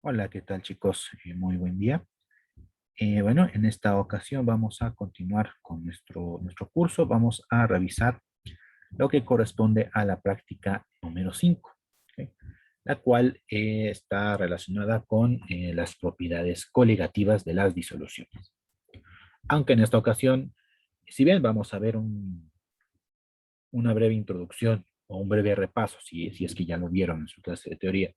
Hola, ¿qué tal chicos? Muy buen día. Bueno, en esta ocasión vamos a continuar con nuestro curso. Vamos a revisar lo que corresponde a la práctica número 5, ¿ok? La cual está relacionada con las propiedades coligativas de las disoluciones. Aunque en esta ocasión, si bien vamos a ver una breve introducción o un breve repaso, si es que ya lo vieron en su clase de teoría,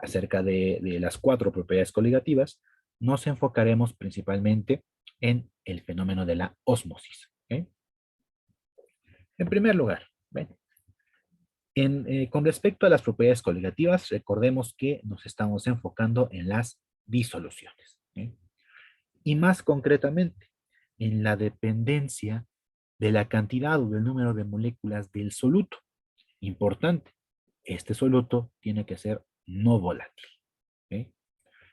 acerca de las cuatro propiedades coligativas, nos enfocaremos principalmente en el fenómeno de la ósmosis. ¿Ok? En primer lugar, ¿ven? Con respecto a las propiedades coligativas, recordemos que nos estamos enfocando en las disoluciones. ¿Ok? Y más concretamente, en la dependencia de la cantidad o del número de moléculas del soluto. Importante, este soluto tiene que ser no volátil. ¿Ok?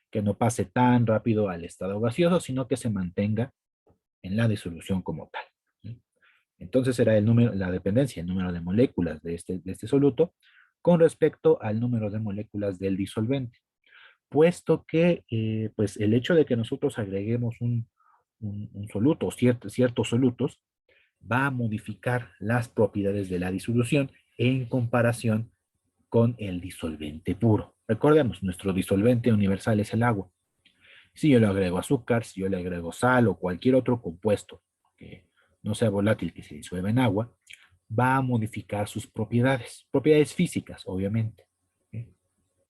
Que no pase tan rápido al estado gaseoso, sino que se mantenga en la disolución como tal. ¿Sí? Entonces será el número, la dependencia, el número de moléculas de este soluto con respecto al número de moléculas del disolvente, puesto que pues el hecho de que nosotros agreguemos un soluto o ciertos solutos va a modificar las propiedades de la disolución en comparación con el disolvente puro. Recordemos, nuestro disolvente universal es el agua. Si yo le agrego azúcar, si yo le agrego sal o cualquier otro compuesto que no sea volátil que se disuelva en agua, va a modificar sus propiedades físicas, obviamente. ¿Sí?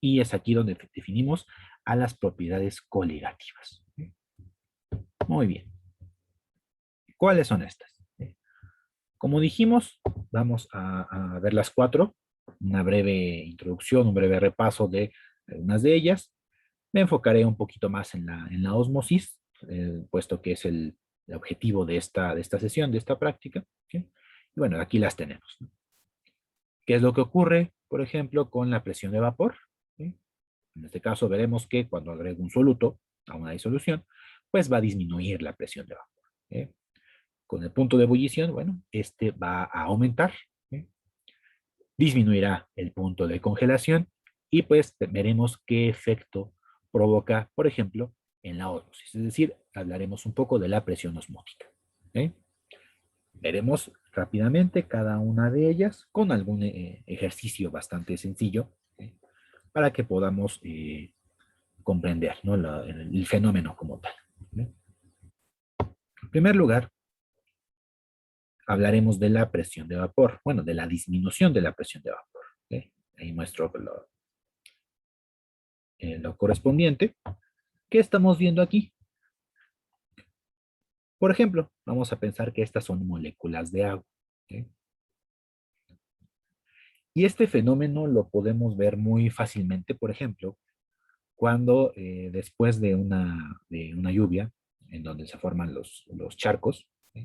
Y es aquí donde definimos a las propiedades coligativas. ¿Sí? Muy bien. ¿Cuáles son estas? ¿Sí? Como dijimos, vamos a ver las cuatro, una breve introducción, un breve repaso de algunas de ellas. Me enfocaré un poquito más en la ósmosis, puesto que es el objetivo de esta sesión, de esta práctica. ¿Sí? Y bueno, aquí las tenemos, ¿no? ¿Qué es lo que ocurre, por ejemplo, con la presión de vapor? ¿Sí? En este caso veremos que cuando agrego un soluto a una disolución, pues va a disminuir la presión de vapor. ¿Sí? Con el punto de ebullición, bueno, este va a aumentar. ¿Sí? Disminuirá el punto de congelación y pues veremos qué efecto provoca, por ejemplo, en la ósmosis. Es decir, hablaremos un poco de la presión osmótica. ¿Ok? Veremos rápidamente cada una de ellas con algún ejercicio bastante sencillo, ¿ok? Para que podamos comprender, ¿no? el fenómeno como tal. ¿Ok? En primer lugar, hablaremos de la presión de vapor, bueno, de la disminución de la presión de vapor. ¿Ok? Ahí muestro lo correspondiente. ¿Qué estamos viendo aquí? Por ejemplo, vamos a pensar que estas son moléculas de agua. ¿Ok? Y este fenómeno lo podemos ver muy fácilmente, por ejemplo, cuando después de una lluvia, en donde se forman los charcos, ¿ok?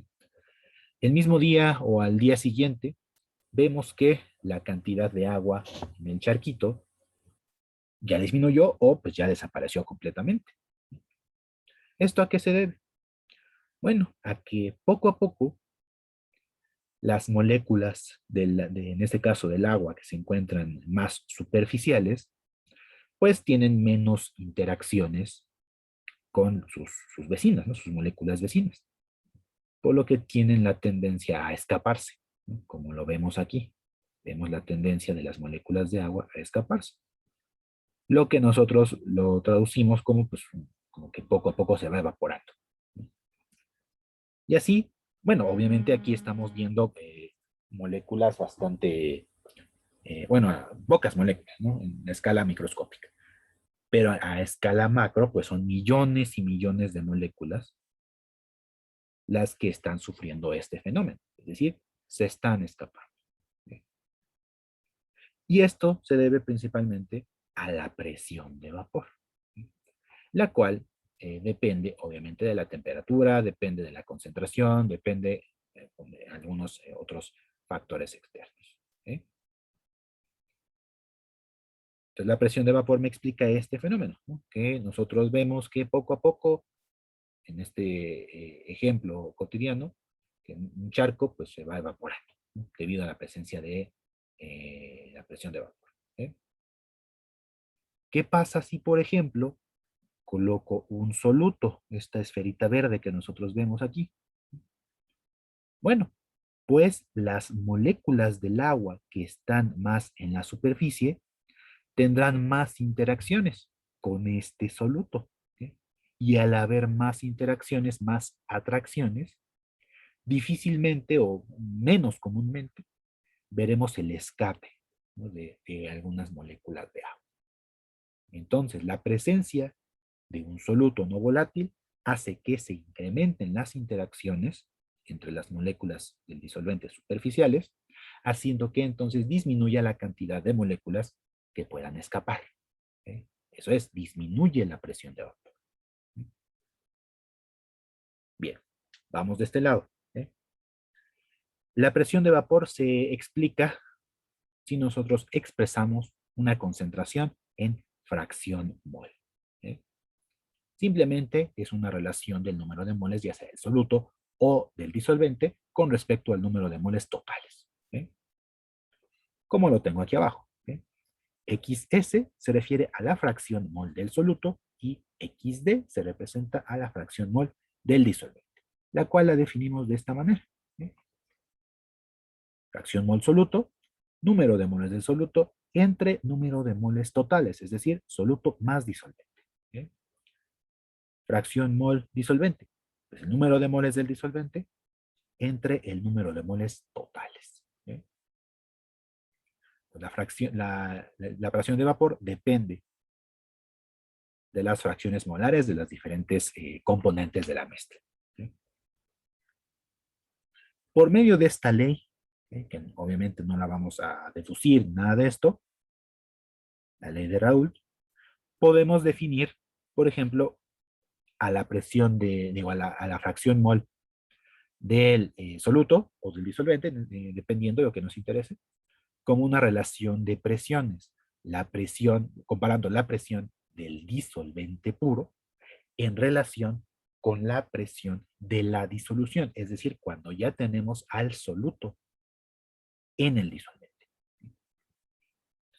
El mismo día o al día siguiente, vemos que la cantidad de agua en el charquito ya disminuyó o pues ya desapareció completamente. ¿Esto a qué se debe? Bueno, a que poco a poco las moléculas, en este caso del agua, que se encuentran más superficiales, pues tienen menos interacciones con sus vecinas, ¿no? Sus moléculas vecinas, por lo que tienen la tendencia a escaparse, ¿no? Como lo vemos aquí. Vemos la tendencia de las moléculas de agua a escaparse. Lo que nosotros lo traducimos como, pues, como que poco a poco se va evaporando. Y así, bueno, obviamente aquí estamos viendo moléculas bastante bueno, pocas moléculas, ¿no? En escala microscópica. Pero a escala macro, pues son millones y millones de moléculas las que están sufriendo este fenómeno. Es decir, se están escapando. Y esto se debe principalmente a la presión de vapor, la cual depende obviamente de la temperatura, depende de la concentración, depende de algunos otros factores externos. ¿Sí? Entonces, la presión de vapor me explica este fenómeno, ¿no? Que nosotros vemos que poco a poco, en este ejemplo cotidiano, que un charco pues se va evaporando, ¿no? Debido a la presencia de la presión de vapor. ¿Sí? ¿Qué pasa si, por ejemplo, coloco un soluto, esta esferita verde que nosotros vemos aquí? Bueno, pues las moléculas del agua que están más en la superficie tendrán más interacciones con este soluto. ¿Sí? Y al haber más interacciones, más atracciones, difícilmente o menos comúnmente veremos el escape, ¿no? de algunas moléculas de agua. Entonces, la presencia de un soluto no volátil hace que se incrementen las interacciones entre las moléculas del disolvente superficiales, haciendo que entonces disminuya la cantidad de moléculas que puedan escapar. ¿Eh? Eso es, disminuye la presión de vapor. Bien, vamos de este lado. ¿Eh? La presión de vapor se explica si nosotros expresamos una concentración en fracción mol. ¿Eh? Simplemente es una relación del número de moles, ya sea del soluto o del disolvente, con respecto al número de moles totales. ¿Eh? Como lo tengo aquí abajo. ¿Eh? XS se refiere a la fracción mol del soluto y XD se representa a la fracción mol del disolvente, la cual la definimos de esta manera. ¿Eh? Fracción mol soluto, número de moles del soluto entre número de moles totales, es decir, soluto más disolvente. ¿Eh? Fracción mol disolvente, pues el número de moles del disolvente entre el número de moles totales. ¿Eh? La fracción de vapor depende de las fracciones molares de las diferentes componentes de la mezcla. ¿Sí? Por medio de esta ley, que obviamente no la vamos a deducir, nada de esto, la ley de Raoult, podemos definir, por ejemplo, a la presión a la fracción mol del soluto o del disolvente, dependiendo de lo que nos interese, como una relación de presiones. La presión, comparando la presión del disolvente puro en relación con la presión de la disolución, es decir, cuando ya tenemos al soluto en el disolvente.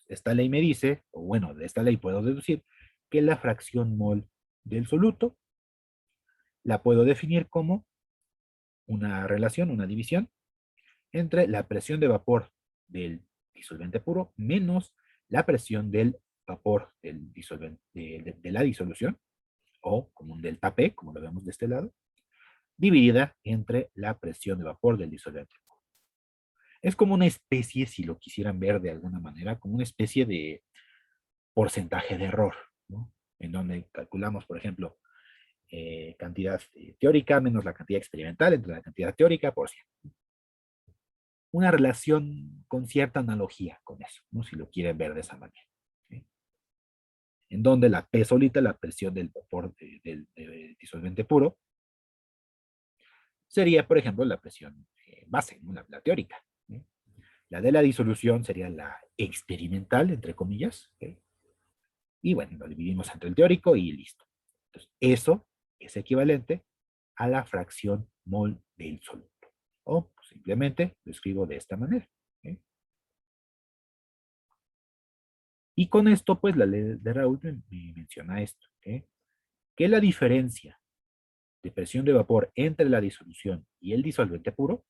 Esta ley me dice, o bueno, de esta ley puedo deducir que la fracción mol del soluto la puedo definir como una relación, una división, entre la presión de vapor del disolvente puro menos la presión del vapor del disolvente, de la disolución, o como un delta P, como lo vemos de este lado, dividida entre la presión de vapor del disolvente. Es como una especie, si lo quisieran ver de alguna manera, como una especie de porcentaje de error, ¿no? En donde calculamos, por ejemplo, cantidad teórica menos la cantidad experimental entre la cantidad teórica por 100. Una relación con cierta analogía con eso, ¿no? Si lo quieren ver de esa manera. ¿Sí? En donde la P solita, la presión del vapor del disolvente puro, sería, por ejemplo, la presión base, ¿no? La teórica. ¿Sí? La de la disolución sería la experimental, entre comillas. ¿Sí? Y bueno, lo dividimos entre el teórico y listo. Entonces, eso es equivalente a la fracción mol del soluto. O simplemente lo escribo de esta manera. ¿Sí? Y con esto, pues la ley de Raoult me menciona esto, ¿sí? Que la diferencia de presión de vapor entre la disolución y el disolvente puro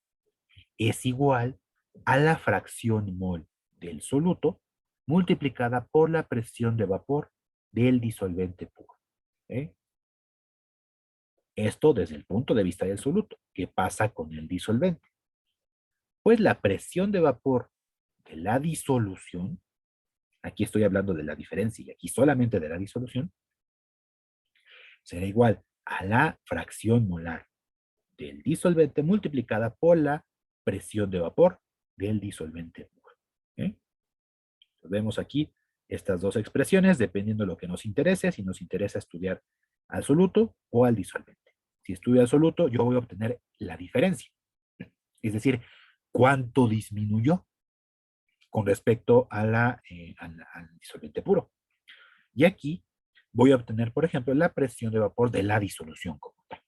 es igual a la fracción mol del soluto multiplicada por la presión de vapor del disolvente puro. ¿Sí? Esto desde el punto de vista del soluto. ¿Qué pasa con el disolvente? Pues la presión de vapor de la disolución, aquí estoy hablando de la diferencia y aquí solamente de la disolución, será igual a la fracción molar del disolvente multiplicada por la presión de vapor del disolvente puro. ¿Eh? Vemos aquí estas dos expresiones dependiendo de lo que nos interese, si nos interesa estudiar al soluto o al disolvente. Si estudio al soluto, yo voy a obtener la diferencia. Es decir, cuánto disminuyó con respecto a al disolvente puro. Y aquí voy a obtener, por ejemplo, la presión de vapor de la disolución como tal.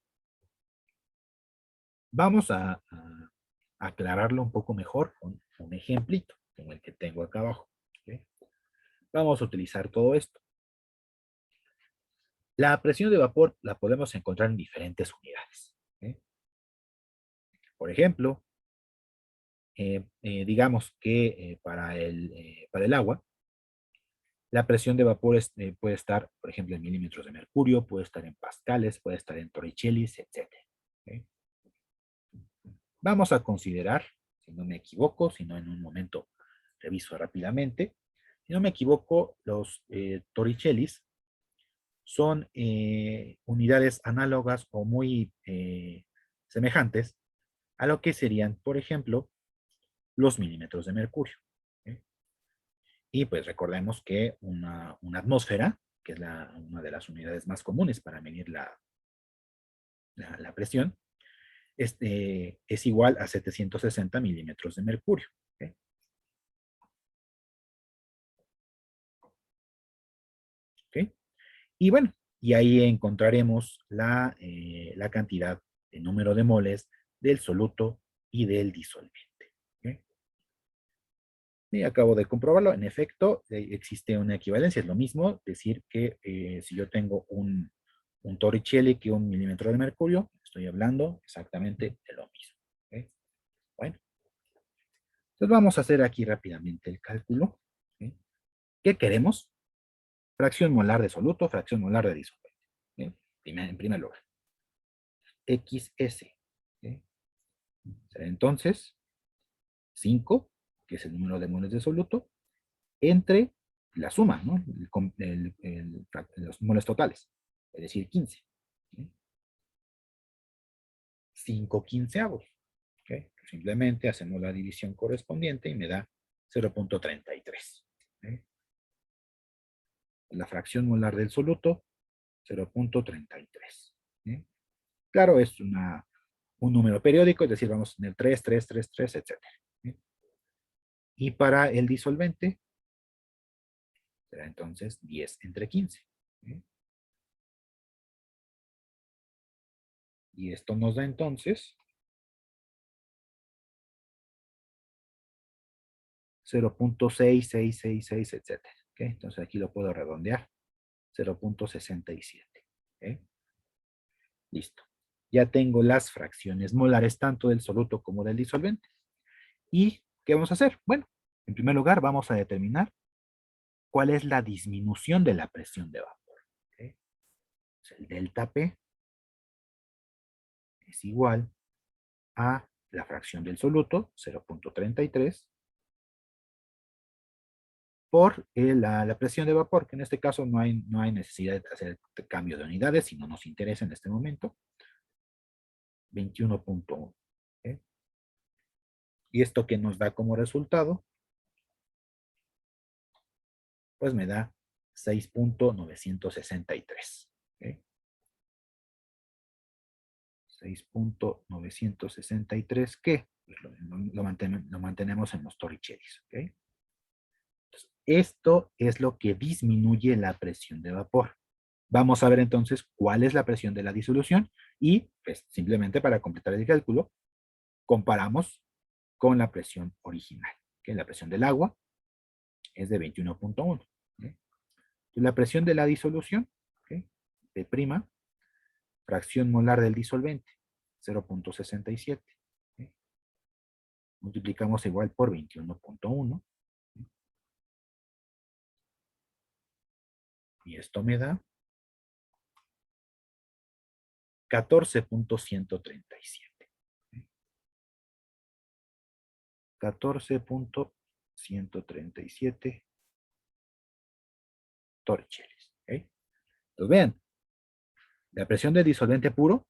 Vamos a aclararlo un poco mejor con un ejemplito, como el que tengo acá abajo. ¿Okay? Vamos a utilizar todo esto. La presión de vapor la podemos encontrar en diferentes unidades. Por ejemplo, digamos que para el agua, la presión de vapor puede estar, por ejemplo, en milímetros de mercurio, puede estar en pascales, puede estar en torricellis, etc. ¿Ok? Vamos a considerar, si no me equivoco, si no en un momento reviso rápidamente, si no me equivoco, los torricellis son unidades análogas o muy semejantes a lo que serían, por ejemplo, los milímetros de mercurio. ¿Ok? Y pues recordemos que una atmósfera, que es una de las unidades más comunes para medir la presión, es igual a 760 milímetros de mercurio. ¿Ok? ¿Ok? Y bueno, y ahí encontraremos la cantidad, el número de moles del soluto y del disolvente. ¿Ok? Y acabo de comprobarlo, en efecto, existe una equivalencia, es lo mismo decir que si yo tengo un Torricelli que un milímetro de mercurio, estoy hablando exactamente de lo mismo. ¿Ok? Bueno, entonces vamos a hacer aquí rápidamente el cálculo. ¿Ok? ¿Qué queremos? Fracción molar de soluto, fracción molar de disolvente. ¿Ok? En primer lugar, XS. ¿Ok? Será entonces 5, que es el número de moles de soluto, entre la suma, ¿no? Los moles totales, es decir, 15. ¿Sí? 5 quinceavos. ¿Okay? Simplemente hacemos la división correspondiente y me da 0.33. ¿Okay? La fracción molar del soluto, 0.33. ¿Okay? Claro, es un número periódico, es decir, vamos a tener 3, 3, 3, 3, etc. ¿Okay? Y para el disolvente, será entonces 10 entre 15. ¿Okay? Y esto nos da entonces 0.6666, etc. ¿Okay? Entonces aquí lo puedo redondear. 0.67. ¿Okay? Listo. Ya tengo las fracciones molares tanto del soluto como del disolvente. ¿Y qué vamos a hacer? Bueno, en primer lugar vamos a determinar cuál es la disminución de la presión de vapor. ¿Okay? El delta P es igual a la fracción del soluto, 0.33, por la presión de vapor, que en este caso no hay necesidad de hacer el cambio de unidades, si no nos interesa en este momento, 21.1. ¿Okay? Y esto que nos da como resultado, pues me da 6.963. ¿Okay? 6.963, ¿qué? Pues lo mantenemos en los torricellis. ¿Okay? Entonces, esto es lo que disminuye la presión de vapor. Vamos a ver entonces cuál es la presión de la disolución y pues, simplemente para completar el cálculo, comparamos con la presión original. ¿Okay? La presión del agua es de 21.1. ¿Okay? La presión de la disolución, ¿okay? P', fracción molar del disolvente, 0.67. ¿Okay? Multiplicamos igual por 21.1. ¿Okay? Y esto me da 14.137. ¿Okay? 14.137 torricellis. ¿Okay? Entonces vean, la presión del disolvente puro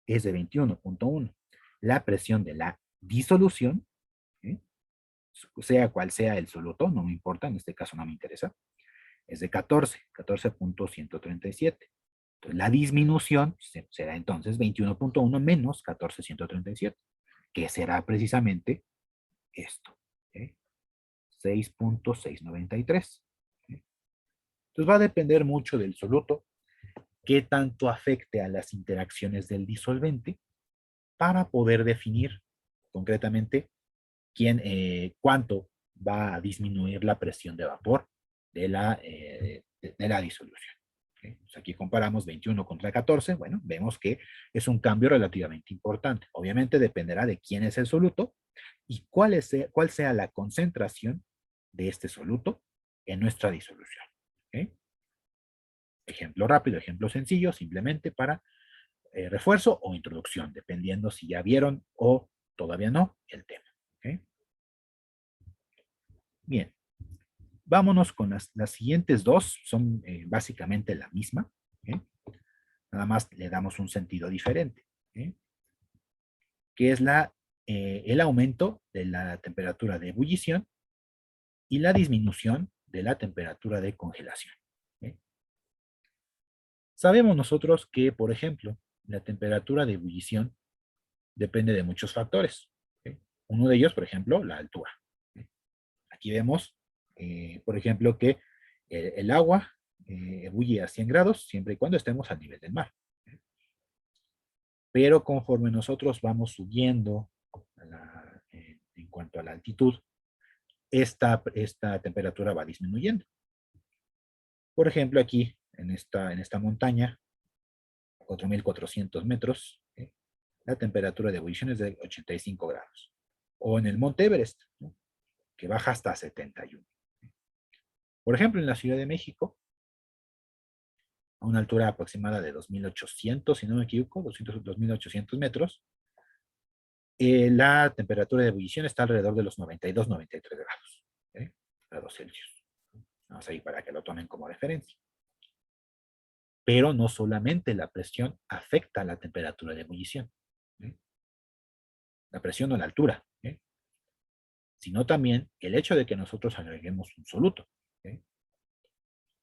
es de 21.1. La presión de la disolución, ¿okay? Sea cual sea el soluto, no me importa, en este caso no me interesa, es de 14.137. Entonces, la disminución será entonces 21.1 menos 14.137, que será precisamente esto, ¿okay? 6.693. ¿Okay? Entonces va a depender mucho del soluto, qué tanto afecte a las interacciones del disolvente para poder definir concretamente cuánto va a disminuir la presión de vapor de la disolución. Pues aquí comparamos 21 contra 14, bueno, vemos que es un cambio relativamente importante. Obviamente dependerá de quién es el soluto y cuál sea la concentración de este soluto en nuestra disolución. ¿Okay? Ejemplo rápido, ejemplo sencillo, simplemente para refuerzo o introducción, dependiendo si ya vieron o todavía no el tema. ¿Okay? Bien, vámonos con las siguientes dos, son básicamente la misma. ¿Okay? Nada más le damos un sentido diferente. ¿Okay? Que es el aumento de la temperatura de ebullición y la disminución de la temperatura de congelación. ¿Okay? Sabemos nosotros que, por ejemplo, la temperatura de ebullición depende de muchos factores. ¿Okay? Uno de ellos, por ejemplo, la altura. ¿Okay? Aquí vemos, por ejemplo, que el agua ebulle a 100 grados siempre y cuando estemos al nivel del mar. ¿Okay? Pero conforme nosotros vamos subiendo en cuanto a la altitud, esta temperatura va disminuyendo. Por ejemplo, aquí, en esta montaña, a 4.400 metros, la temperatura de ebullición es de 85 grados. O en el Monte Everest, ¿no? Que baja hasta 71. Por ejemplo, en la Ciudad de México, a una altura aproximada de 2.800, si no me equivoco, 2.800 metros, la temperatura de ebullición está alrededor de los 92-93 grados, grados Celsius. Vamos ahí para que lo tomen como referencia. Pero no solamente la presión afecta a la temperatura de ebullición, la presión o la altura, sino también el hecho de que nosotros agreguemos un soluto.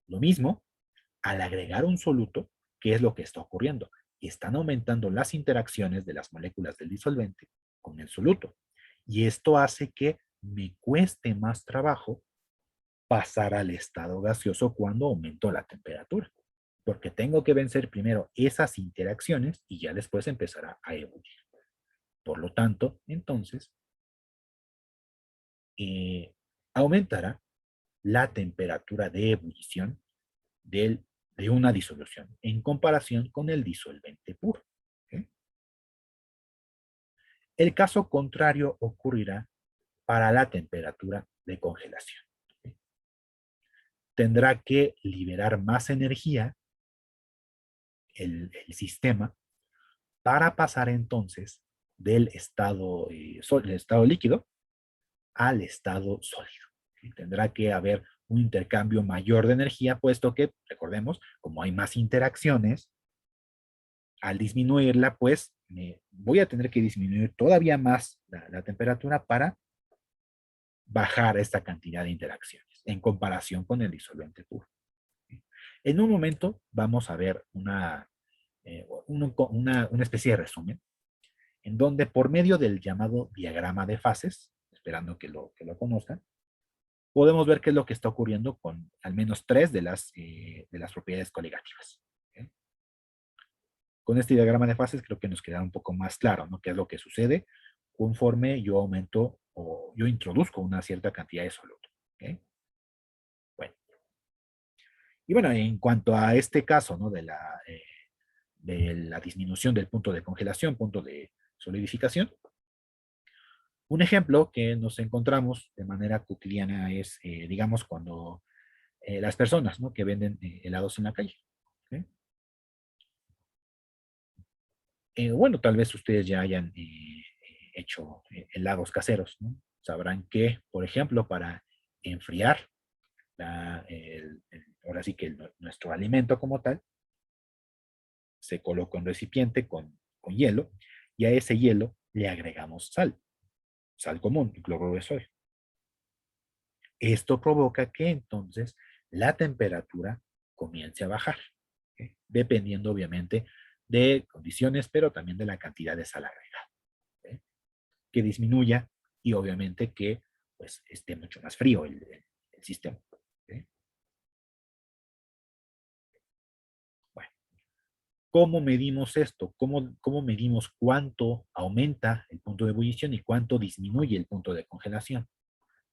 Lo mismo, al agregar un soluto, ¿qué es lo que está ocurriendo? Están aumentando las interacciones de las moléculas del disolvente con el soluto. Y esto hace que me cueste más trabajo pasar al estado gaseoso cuando aumento la temperatura. Porque tengo que vencer primero esas interacciones y ya después empezará a ebullir. Por lo tanto, entonces, aumentará la temperatura de ebullición de una disolución en comparación con el disolvente puro. ¿Okay? El caso contrario ocurrirá para la temperatura de congelación. ¿Okay? Tendrá que liberar más energía el sistema para pasar entonces del estado líquido al estado sólido. ¿Sí? Tendrá que haber un intercambio mayor de energía, puesto que, recordemos, como hay más interacciones, al disminuirla, pues voy a tener que disminuir todavía más la temperatura para bajar esta cantidad de interacciones en comparación con el disolvente puro. ¿Sí? En un momento vamos a ver una especie de resumen en donde por medio del llamado diagrama de fases, esperando que lo conozcan, podemos ver qué es lo que está ocurriendo con al menos tres de las propiedades coligativas. ¿Okay? Con este diagrama de fases creo que nos queda un poco más claro, ¿no? Qué es lo que sucede conforme yo aumento o yo introduzco una cierta cantidad de soluto. ¿Okay? Bueno. Y bueno, en cuanto a este caso, ¿no? De la disminución del punto de congelación, punto de solidificación, un ejemplo que nos encontramos de manera cotidiana es, digamos, cuando las personas, ¿no? Que venden helados en la calle. ¿Okay? Bueno, tal vez ustedes ya hayan hecho helados caseros, ¿no? Sabrán que, por ejemplo, para enfriar ahora sí que nuestro alimento como tal, se coloca un recipiente con hielo y a ese hielo le agregamos sal común, cloruro de sodio. Esto provoca que entonces la temperatura comience a bajar, ¿okay? Dependiendo obviamente de condiciones, pero también de la cantidad de sal agregada, ¿okay? Que disminuya y obviamente que pues esté mucho más frío el sistema. ¿Okay? Bueno, ¿cómo medimos esto? ¿Cómo medimos cuánto aumenta el punto de ebullición y cuánto disminuye el punto de congelación?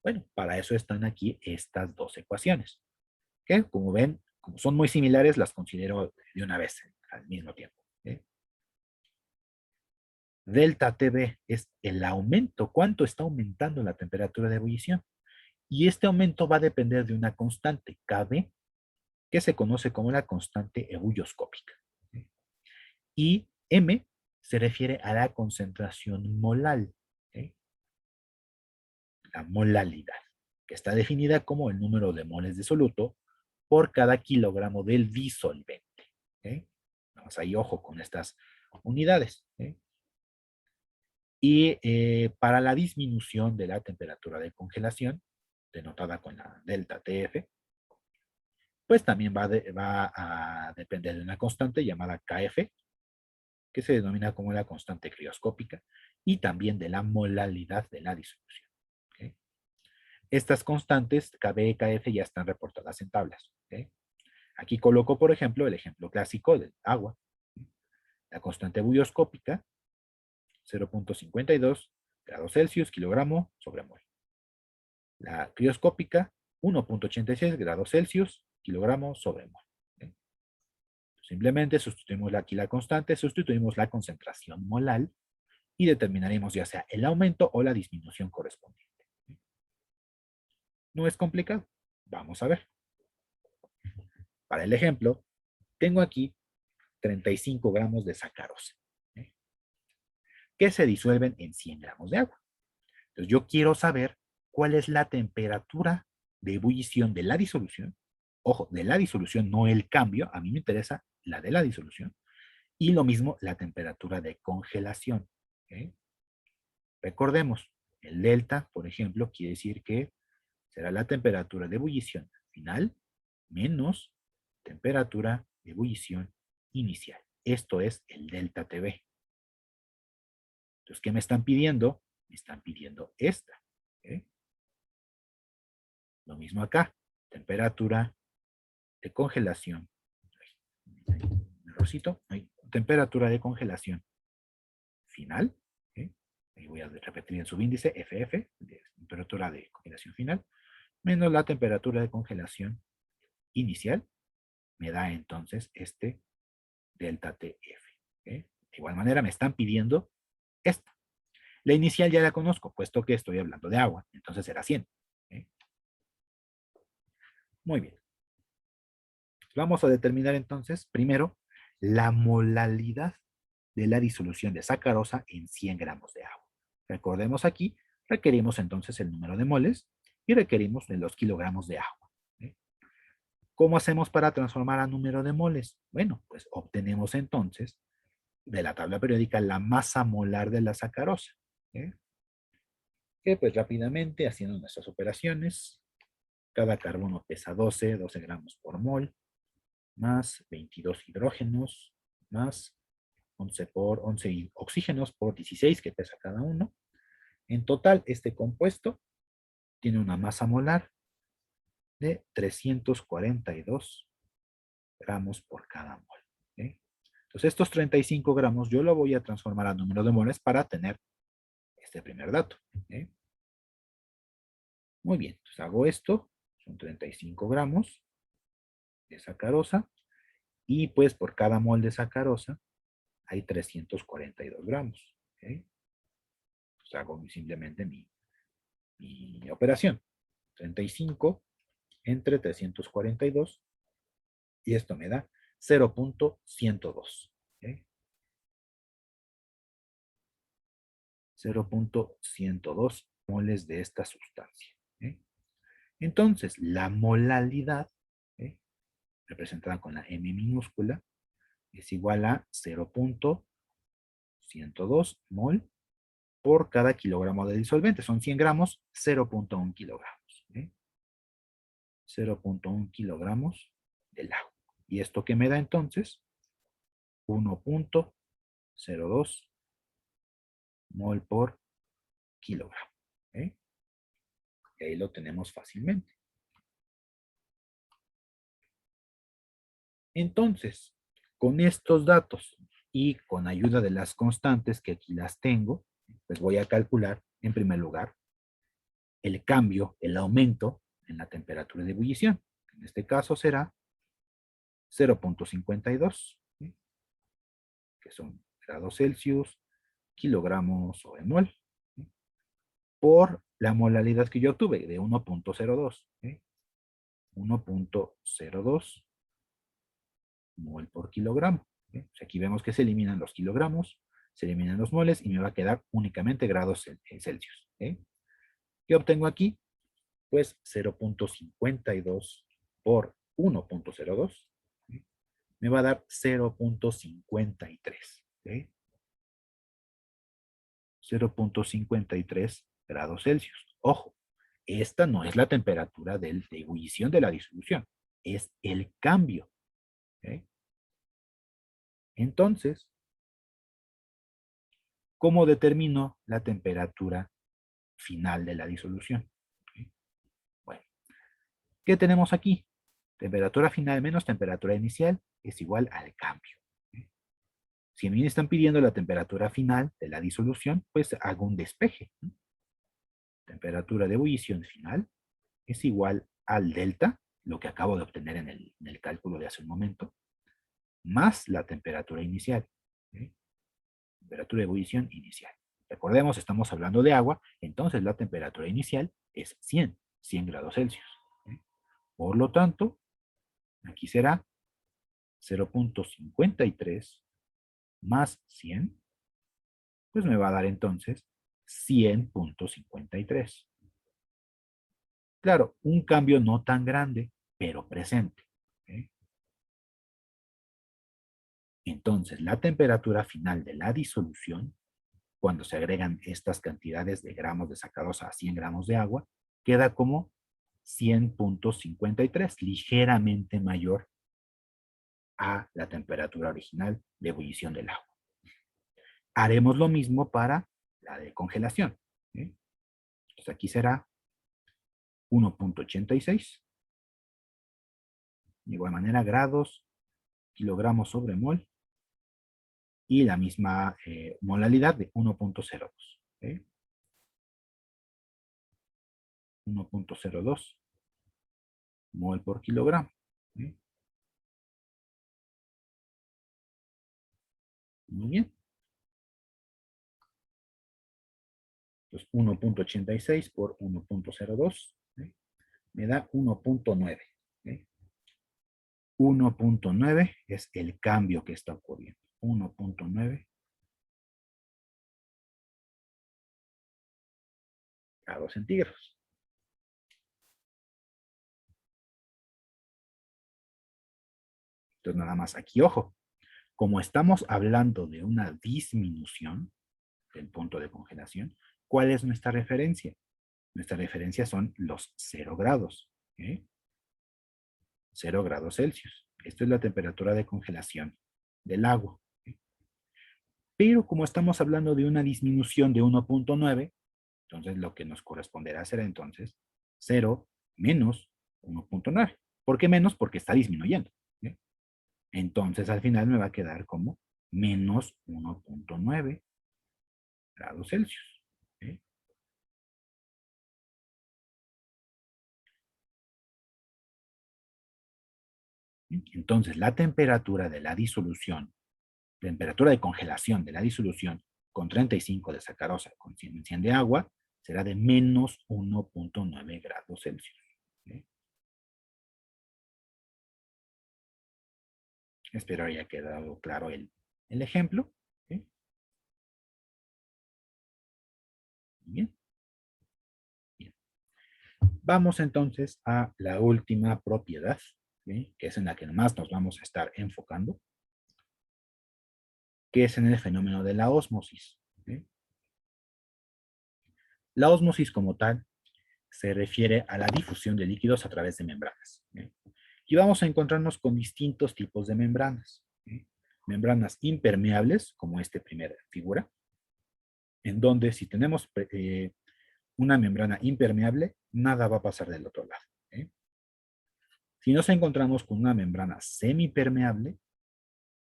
Bueno, para eso están aquí estas dos ecuaciones, que como ven como son muy similares, las considero de una vez al mismo tiempo. Delta TB es el aumento, cuánto está aumentando la temperatura de ebullición. Y este aumento va a depender de una constante, KB, que se conoce como la constante ebulloscópica. Y M se refiere a la concentración molal, la molalidad, que está definida como el número de moles de soluto por cada kilogramo del disolvente. Vamos ahí, ojo con estas unidades. Y para la disminución de la temperatura de congelación, denotada con la delta TF, pues también va a depender de una constante llamada KF, que se denomina como la constante crioscópica, y también de la molalidad de la disolución. ¿Okay? Estas constantes, KB y KF, ya están reportadas en tablas. ¿Okay? Aquí coloco, por ejemplo, el ejemplo clásico del agua. La constante bulloscópica, 0.52 grados Celsius, kilogramo sobre mol. La crioscópica, 1.86 grados Celsius, kilogramo sobre mol. ¿Okay? Simplemente sustituimos aquí la constante, sustituimos la concentración molal y determinaremos ya sea el aumento o la disminución correspondiente. No es complicado. Vamos a ver. Para el ejemplo, tengo aquí 35 gramos de sacarosa, que se disuelven en 100 gramos de agua. Entonces yo quiero saber cuál es la temperatura de ebullición de la disolución. Ojo, de la disolución, no el cambio. A mí me interesa la de la disolución. Y lo mismo la temperatura de congelación. Recordemos, el delta, por ejemplo, quiere decir que será la temperatura de ebullición final menos temperatura de ebullición inicial. Esto es el delta TB. Entonces, ¿qué me están pidiendo? Me están pidiendo esta. Lo mismo acá. Temperatura de congelación. Rosito. Temperatura de congelación final. Ahí voy a repetir en subíndice FF, de temperatura de congelación final, menos la temperatura de congelación inicial, me da entonces este delta TF. De igual manera me están pidiendo esta. La inicial ya la conozco, puesto que estoy hablando de agua, entonces será 100. Muy bien. Vamos a determinar entonces, primero, la molalidad de la disolución de sacarosa en 100 gramos de agua. Recordemos aquí, requerimos entonces el número de moles y requerimos de los kilogramos de agua. ¿Cómo hacemos para transformar a número de moles? Bueno, pues obtenemos entonces de la tabla periódica la masa molar de la sacarosa. Que pues rápidamente, haciendo nuestras operaciones, cada carbono pesa 12 gramos por mol, más 22 hidrógenos, más 11 oxígenos por 16 que pesa cada uno. En total, este compuesto tiene una masa molar de 342 gramos por cada mol. Entonces, estos 35 gramos yo lo voy a transformar a número de moles para tener este primer dato. Muy bien, entonces hago esto, son 35 gramos de sacarosa, y pues por cada mol de sacarosa hay 342 gramos. Entonces hago simplemente mi operación. 35 entre 342, y esto me da 0.102. 0.102 moles de esta sustancia. Entonces, la molalidad, representada con la M minúscula, es igual a 0.102 mol por cada kilogramo de disolvente. Son 100 gramos, 0.1 kilogramos. 0.1 kilogramos del agua. ¿Y esto qué me da entonces? 1.02 mol por kilogramo. Y ahí lo tenemos fácilmente. Entonces, con estos datos y con ayuda de las constantes que aquí las tengo, pues voy a calcular en primer lugar el cambio, el aumento en la temperatura de ebullición. En este caso será 0.52, ¿sí? Que son grados Celsius, kilogramos o mol, ¿sí? Por la molalidad que yo obtuve de 1.02, ¿sí? 1.02 mol por kilogramo, ¿sí? O sea, aquí vemos que se eliminan los kilogramos, se eliminan los moles y me va a quedar únicamente grados Celsius, ¿sí? ¿Qué obtengo aquí? Pues 0.52 por 1.02, ¿sí? Me va a dar 0.53, ¿sí? 0.53 grados Celsius. Ojo, esta no es la temperatura de ebullición de la disolución, es el cambio, ¿sí? Entonces, ¿cómo determino la temperatura final de la disolución? ¿Sí? Bueno, ¿qué tenemos aquí? Temperatura final menos temperatura inicial es igual al cambio, ¿sí? Si a mí me están pidiendo la temperatura final de la disolución, pues hago un despeje, ¿sí? Temperatura de ebullición final es igual al delta, lo que acabo de obtener en el cálculo de hace un momento, más la temperatura inicial, ¿sí? Temperatura de ebullición inicial. Recordemos, estamos hablando de agua, entonces la temperatura inicial es 100 grados Celsius, ¿sí? Por lo tanto, aquí será 0.53 más 100, pues me va a dar entonces 100.53. Claro, un cambio no tan grande, pero presente, ¿sí? Entonces, la temperatura final de la disolución, cuando se agregan estas cantidades de gramos de sacarosa a 100 gramos de agua, queda como 100.53, ligeramente mayor a la temperatura original de ebullición del agua. Haremos lo mismo para la de congelación, ¿sí? Entonces aquí será 1.86, de igual manera grados, kilogramos sobre mol, y la misma molalidad de 1.02, ¿sí? 1.02 mol por kilogramo, ¿sí? Muy bien. Entonces 1.86 por 1.02, ¿sí? Me da 1.9, ¿sí? 1.9 es el cambio que está ocurriendo. 1.9 grados centígrados. Entonces nada más aquí, ojo, como estamos hablando de una disminución del punto de congelación, ¿cuál es nuestra referencia? Nuestra referencia son los 0 grados, ¿eh? 0 grados Celsius. Esto es la temperatura de congelación del agua, ¿eh? Pero como estamos hablando de una disminución de 1.9, entonces lo que nos corresponderá será entonces 0 menos 1.9. ¿Por qué menos? Porque está disminuyendo, ¿eh? Entonces al final me va a quedar como menos 1.9 grados Celsius, ¿eh? Entonces la temperatura de la disolución, temperatura de congelación de la disolución con 35 de sacarosa con 100 de agua será de menos 1.9 grados Celsius, ¿sí? Espero haya quedado claro el ejemplo, ¿sí? Bien, bien. Vamos entonces a la última propiedad, ¿sí? Que es en la que más nos vamos a estar enfocando, que es en el fenómeno de la ósmosis, ¿sí? La ósmosis como tal se refiere a la difusión de líquidos a través de membranas, ¿sí? Y vamos a encontrarnos con distintos tipos de membranas, ¿sí? Membranas impermeables, como esta primera figura, en donde si tenemos una membrana impermeable, nada va a pasar del otro lado, ¿sí? Si nos encontramos con una membrana semipermeable,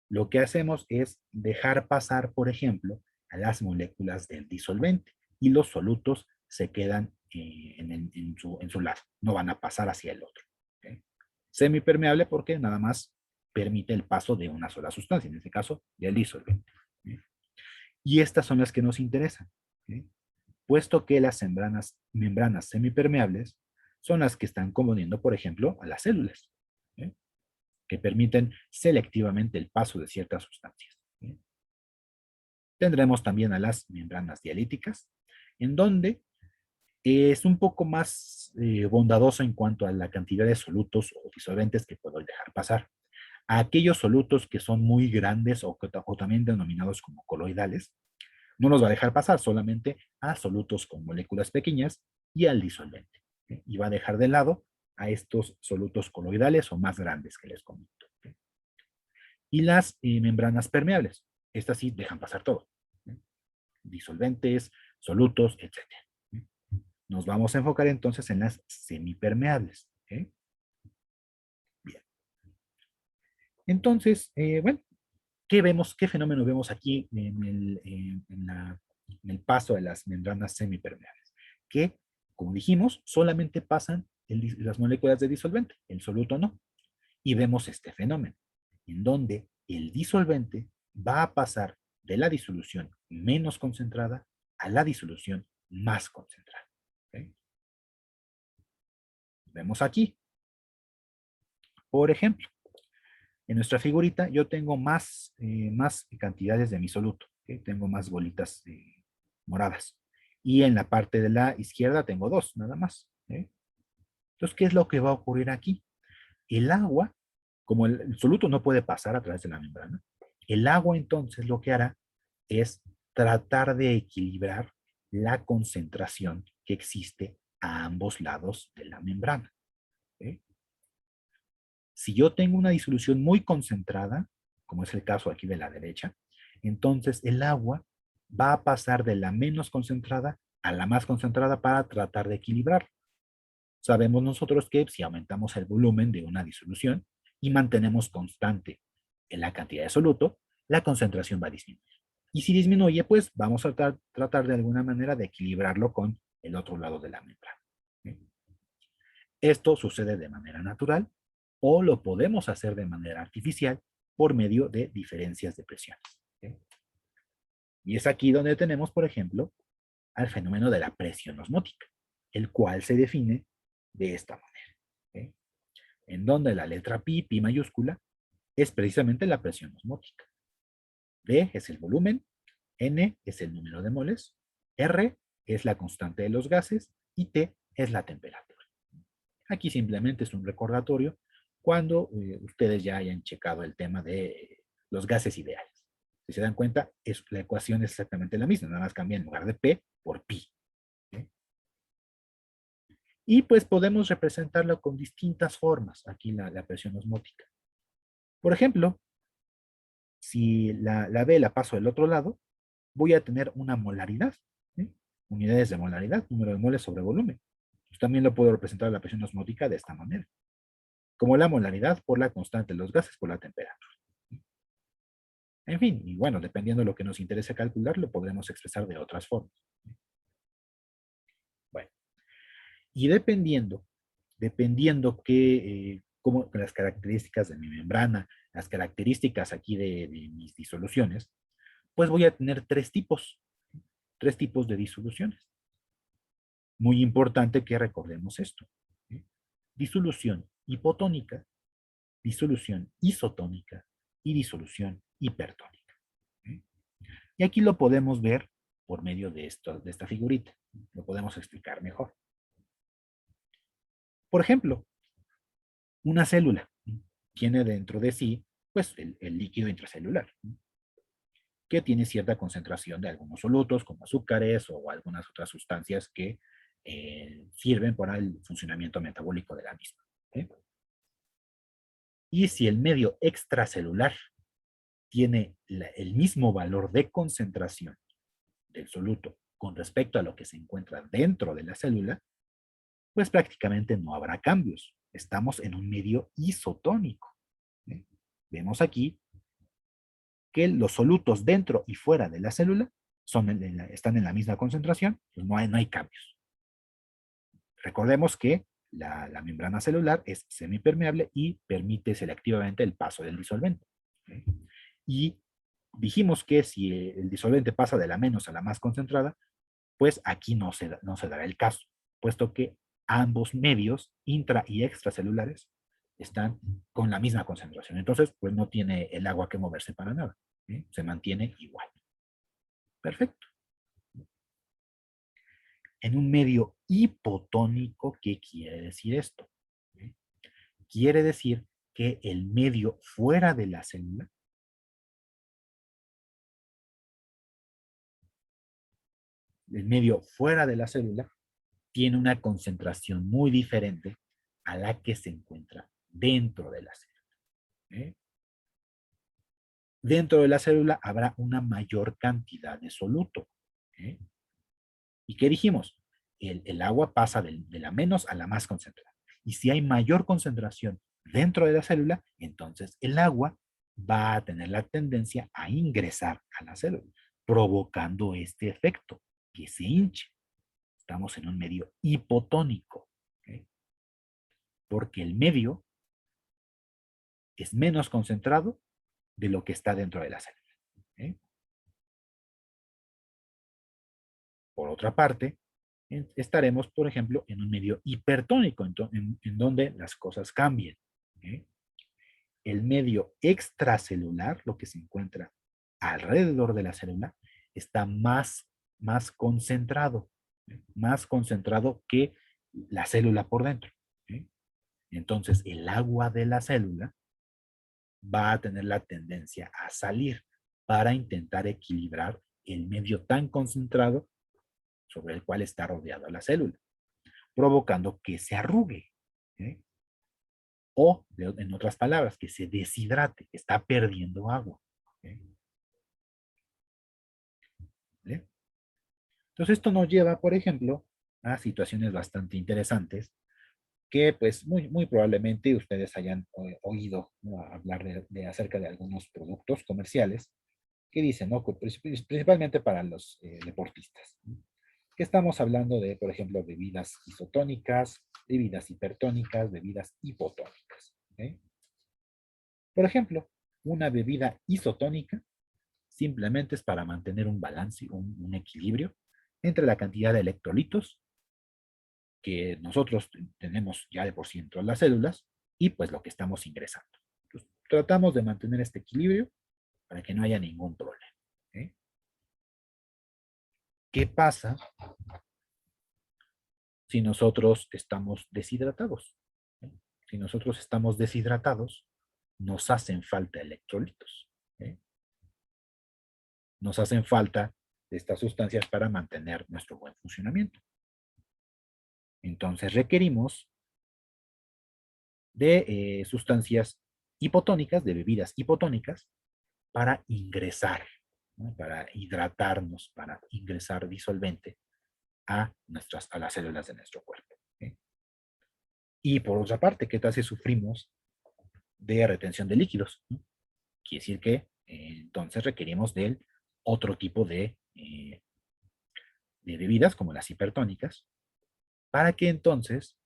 lo que hacemos es dejar pasar, por ejemplo, a las moléculas del disolvente y los solutos se quedan en su lado, no van a pasar hacia el otro, ¿okay? Semipermeable porque nada más permite el paso de una sola sustancia, en este caso del disolvente. Y estas son las que nos interesan, puesto que las membranas semipermeables son las que están componiendo, por ejemplo, a las células, que permiten selectivamente el paso de ciertas sustancias. Tendremos también a las membranas dialíticas, en donde es un poco más bondadoso en cuanto a la cantidad de solutos o disolventes que puedo dejar pasar. A aquellos solutos que son muy grandes o también denominados como coloidales, no los va a dejar pasar solamente a solutos con moléculas pequeñas y al disolvente. Y va a dejar de lado a estos solutos coloidales o más grandes que les comento. Y las membranas permeables, estas sí dejan pasar todo. Disolventes, solutos, etcétera. Nos vamos a enfocar entonces en las semipermeables. Bien. Entonces, bueno, ¿qué vemos? ¿Qué fenómeno vemos aquí en el paso de las membranas semipermeables? Que, como dijimos, solamente pasan las moléculas de disolvente, el soluto no. Y vemos este fenómeno, en donde el disolvente va a pasar de la disolución menos concentrada a la disolución más concentrada. ¿Okay? Vemos aquí, por ejemplo, en nuestra figurita yo tengo más cantidades de mi soluto. ¿Okay? Tengo más bolitas moradas. Y en la parte de la izquierda tengo dos, nada más. ¿Okay? Entonces, ¿qué es lo que va a ocurrir aquí? El agua, como el soluto no puede pasar a través de la membrana, el agua entonces lo que hará es tratar de equilibrar la concentración que existe a ambos lados de la membrana. ¿Okay? Si yo tengo una disolución muy concentrada, como es el caso aquí de la derecha, entonces el agua va a pasar de la menos concentrada a la más concentrada para tratar de equilibrar. Sabemos nosotros que si aumentamos el volumen de una disolución y mantenemos constante en la cantidad de soluto, la concentración va a disminuir. Y si disminuye, pues vamos a tratar de alguna manera de equilibrarlo con el otro lado de la membrana. Esto sucede de manera natural o lo podemos hacer de manera artificial por medio de diferencias de presiones. Y es aquí donde tenemos, por ejemplo, al fenómeno de la presión osmótica, el cual se define de esta manera, en donde la letra pi mayúscula, es precisamente la presión osmótica. D es el volumen, N es el número de moles, R es la constante de los gases y T es la temperatura. Aquí simplemente es un recordatorio cuando ustedes ya hayan checado el tema de los gases ideales. Si se dan cuenta, la ecuación es exactamente la misma, nada más cambia en lugar de P por pi. ¿Sí? Y pues podemos representarlo con distintas formas, aquí la presión osmótica. Por ejemplo, si la B la paso del otro lado, voy a tener una molaridad, ¿sí? Unidades de molaridad, número de moles sobre volumen. Pues también lo puedo representar la presión osmótica de esta manera, como la molaridad por la constante de los gases por la temperatura. En fin, y bueno, dependiendo de lo que nos interese calcular, lo podremos expresar de otras formas. Bueno, y dependiendo como las características de mi membrana, las características aquí de mis disoluciones, pues voy a tener tres tipos de disoluciones. Muy importante que recordemos esto. ¿Sí? Disolución hipotónica, disolución isotónica y disolución hipertónica. ¿Sí? Y aquí lo podemos ver por medio de esta figurita. Lo podemos explicar mejor. Por ejemplo, una célula tiene dentro de sí pues, el líquido intracelular, que tiene cierta concentración de algunos solutos, como azúcares o algunas otras sustancias que sirven para el funcionamiento metabólico de la misma. ¿Sí? Y si el medio extracelular tiene el mismo valor de concentración del soluto con respecto a lo que se encuentra dentro de la célula, pues prácticamente no habrá cambios. Estamos en un medio isotónico. ¿Sí? Vemos aquí que los solutos dentro y fuera de la célula están en la misma concentración, pues no hay cambios. Recordemos que la membrana celular es semipermeable y permite selectivamente el paso del disolvente. ¿Okay? Y dijimos que si el disolvente pasa de la menos a la más concentrada, pues aquí no se dará el caso, puesto que ambos medios, intra y extracelulares, están con la misma concentración. Entonces, pues no tiene el agua que moverse para nada. ¿Sí? Se mantiene igual. Perfecto. En un medio hipotónico, ¿qué quiere decir esto? ¿Sí? Quiere decir que el medio fuera de la célula tiene una concentración muy diferente a la que se encuentra dentro de la célula. ¿Eh? Dentro de la célula habrá una mayor cantidad de soluto. ¿Eh? ¿Y qué dijimos? El agua pasa de la menos a la más concentrada. Y si hay mayor concentración dentro de la célula, entonces el agua va a tener la tendencia a ingresar a la célula, provocando este efecto, que se hinche. Estamos en un medio hipotónico, ¿okay? Porque el medio es menos concentrado de lo que está dentro de la célula. ¿Okay? Por otra parte, estaremos, por ejemplo, en un medio hipertónico, en donde las cosas cambian. ¿Okay? El medio extracelular, lo que se encuentra alrededor de la célula, está más concentrado, más concentrado que la célula por dentro. ¿Okay? Entonces, el agua de la célula va a tener la tendencia a salir para intentar equilibrar el medio tan concentrado sobre el cual está rodeada la célula, provocando que se arrugue. ¿Sí? O, en otras palabras, que se deshidrate, que está perdiendo agua. ¿Sí? ¿Vale? Entonces esto nos lleva, por ejemplo, a situaciones bastante interesantes que pues muy probablemente ustedes hayan oído, ¿no?, hablar acerca de algunos productos comerciales que dicen, ¿no?, principalmente para los deportistas, ¿no?, que estamos hablando de, por ejemplo, bebidas isotónicas, bebidas hipertónicas, bebidas hipotónicas. ¿Okay? Por ejemplo, una bebida isotónica simplemente es para mantener un balance, un equilibrio entre la cantidad de electrolitos que nosotros tenemos ya de por sí dentro de las células y pues lo que estamos ingresando. Entonces, tratamos de mantener este equilibrio para que no haya ningún problema. ¿Okay? ¿Qué pasa si nosotros estamos deshidratados? ¿Okay? Si nosotros estamos deshidratados, nos hacen falta electrolitos. ¿Okay? Nos hacen falta de estas sustancias para mantener nuestro buen funcionamiento. Entonces requerimos de sustancias hipotónicas, de bebidas hipotónicas, para ingresar, ¿no?, para hidratarnos, para ingresar disolvente a las células de nuestro cuerpo. ¿Sí? Y por otra parte, ¿qué tal si sufrimos de retención de líquidos? ¿No? Quiere decir que entonces requerimos de otro tipo de bebidas, como las hipertónicas, para que entonces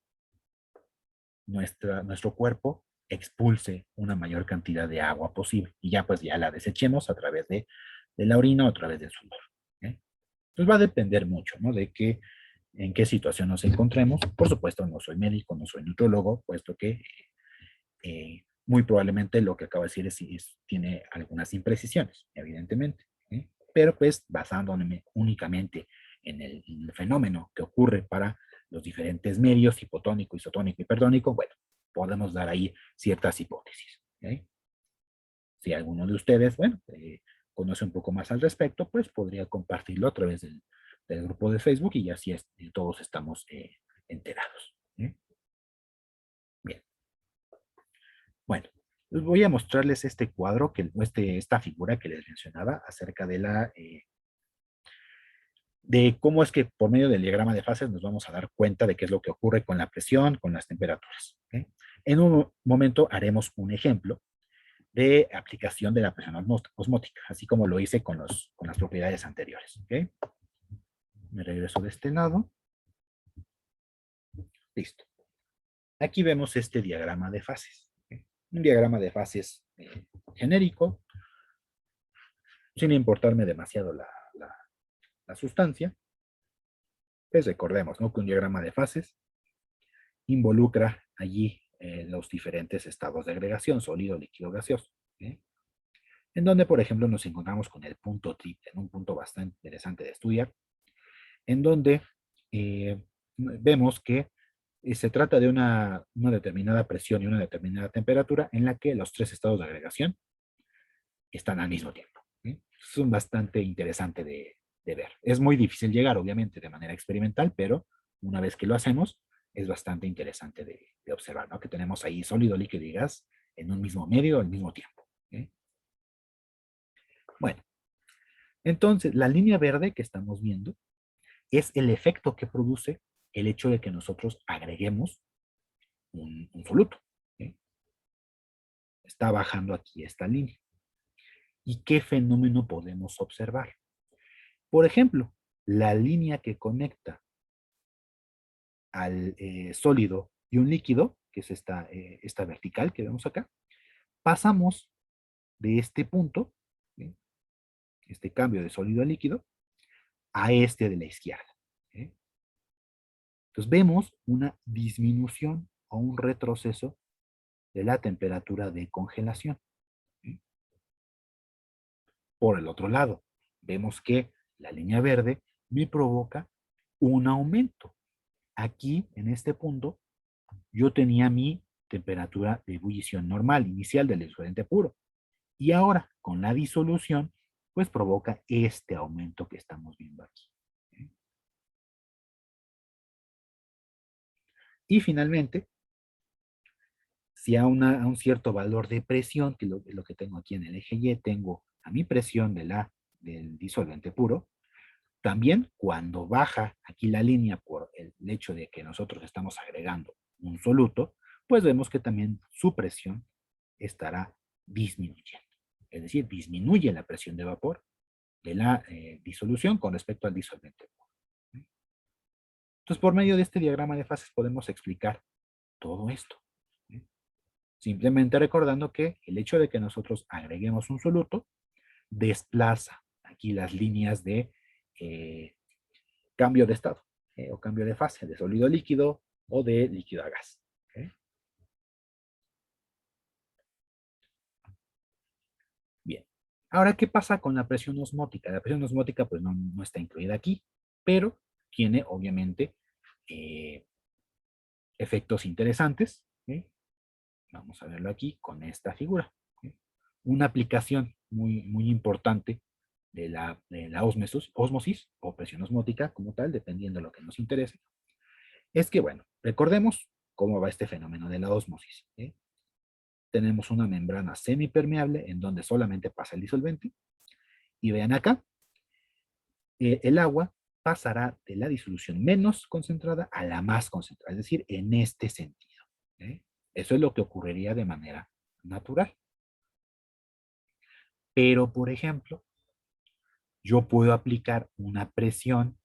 nuestro cuerpo expulse una mayor cantidad de agua posible y ya pues ya la desechemos a través de la orina o a través del sudor. ¿Okay? Entonces va a depender mucho, ¿no?, de en qué situación nos encontremos. Por supuesto, no soy médico, no soy nutriólogo, puesto que muy probablemente lo que acabo de decir tiene algunas imprecisiones, evidentemente. ¿Sí? Pero pues basándome únicamente en el fenómeno que ocurre para los diferentes medios, hipotónico, isotónico, hipertónico, bueno, podemos dar ahí ciertas hipótesis. ¿Okay? Si alguno de ustedes, bueno, conoce un poco más al respecto, pues podría compartirlo a través del grupo de Facebook y así todos estamos enterados. ¿Sí? Bien. Bueno, les voy a mostrarles este cuadro, esta figura que les mencionaba acerca de cómo es que por medio del diagrama de fases nos vamos a dar cuenta de qué es lo que ocurre con la presión, con las temperaturas. ¿Okay? En un momento haremos un ejemplo de aplicación de la presión osmótica, así como lo hice con las propiedades anteriores. ¿Okay? Me regreso de este lado. Listo. Aquí vemos este diagrama de fases. ¿Ok? Un diagrama de fases genérico, sin importarme demasiado la sustancia. Pues recordemos, ¿no?, que un diagrama de fases involucra allí los diferentes estados de agregación, sólido, líquido, gaseoso. ¿Ok? En donde, por ejemplo, nos encontramos con el punto triple, un punto bastante interesante de estudiar, en donde vemos que se trata de una determinada presión y una determinada temperatura en la que los tres estados de agregación están al mismo tiempo. ¿Sí? Es bastante interesante de ver. Es muy difícil llegar, obviamente, de manera experimental, pero una vez que lo hacemos, es bastante interesante de observar, ¿no? Que tenemos ahí sólido, líquido y gas en un mismo medio al mismo tiempo. ¿Sí? Bueno, entonces la línea verde que estamos viendo es el efecto que produce el hecho de que nosotros agreguemos un soluto. ¿Sí? Está bajando aquí esta línea. ¿Y qué fenómeno podemos observar? Por ejemplo, la línea que conecta al sólido y un líquido, que es esta vertical que vemos acá, pasamos de este punto, ¿sí?, este cambio de sólido a líquido, a este de la izquierda. ¿Sí? Entonces vemos una disminución o un retroceso de la temperatura de congelación. ¿Sí? Por el otro lado, vemos que la línea verde me provoca un aumento. Aquí, en este punto, yo tenía mi temperatura de ebullición normal, inicial del disolvente puro. Y ahora, con la disolución, pues provoca este aumento que estamos viendo aquí. Y finalmente, si a un cierto valor de presión, que lo que tengo aquí en el eje Y, tengo a mi presión del disolvente puro, también cuando baja aquí la línea por el hecho de que nosotros estamos agregando un soluto, pues vemos que también su presión estará disminuyendo. Es decir, disminuye la presión de vapor de la disolución con respecto al disolvente puro. Entonces, por medio de este diagrama de fases podemos explicar todo esto. Simplemente recordando que el hecho de que nosotros agreguemos un soluto desplaza aquí las líneas de eh, cambio de estado o cambio de fase, de sólido a líquido o de líquido a gas. ¿Okay? Bien. Ahora, ¿qué pasa con la presión osmótica? La presión osmótica pues no está incluida aquí, pero tiene obviamente eh, efectos interesantes. ¿Okay? Vamos a verlo aquí con esta figura. ¿Okay? Una aplicación muy importante de la ósmosis o presión osmótica como tal, dependiendo de lo que nos interese, es que, bueno, recordemos cómo va este fenómeno de la ósmosis. ¿Sí? Tenemos una membrana semipermeable en donde solamente pasa el disolvente. Y vean acá, el agua pasará de la disolución menos concentrada a la más concentrada, es decir, en este sentido. ¿Sí? Eso es lo que ocurriría de manera natural. Pero, por ejemplo, yo puedo aplicar una presión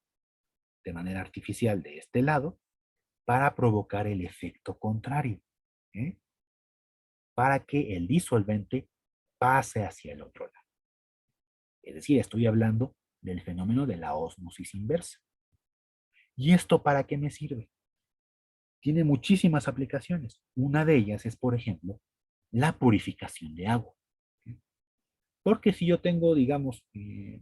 de manera artificial de este lado para provocar el efecto contrario. ¿Eh? Para que el disolvente pase hacia el otro lado. Es decir, estoy hablando del fenómeno de la ósmosis inversa. ¿Y esto para qué me sirve? Tiene muchísimas aplicaciones. Una de ellas es, por ejemplo, la purificación de agua. Porque si yo tengo, digamos,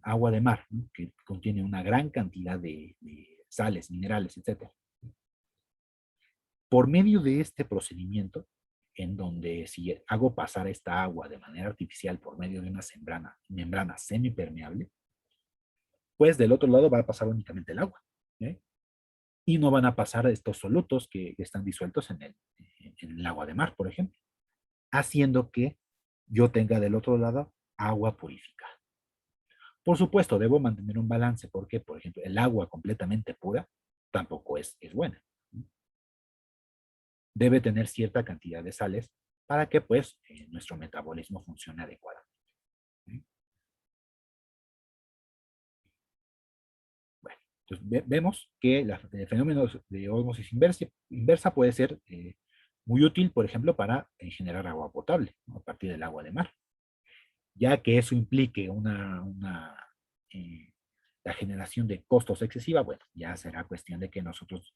agua de mar, ¿no?, que contiene una gran cantidad de sales, minerales, etc., por medio de este procedimiento, en donde si hago pasar esta agua de manera artificial por medio de una membrana semipermeable, pues del otro lado va a pasar únicamente el agua. ¿Eh? Y no van a pasar estos solutos que están disueltos en el agua de mar, por ejemplo, haciendo que yo tenga del otro lado agua purificada. Por supuesto, debo mantener un balance porque, por ejemplo, el agua completamente pura tampoco es buena. Debe tener cierta cantidad de sales para que pues nuestro metabolismo funcione adecuadamente. ¿Sí? Bueno, entonces vemos que el fenómeno de ósmosis inversa puede ser Muy útil, por ejemplo, para generar agua potable, ¿no? A partir del agua de mar. Ya que eso implique la generación de costos excesiva, bueno, ya será cuestión de que nosotros,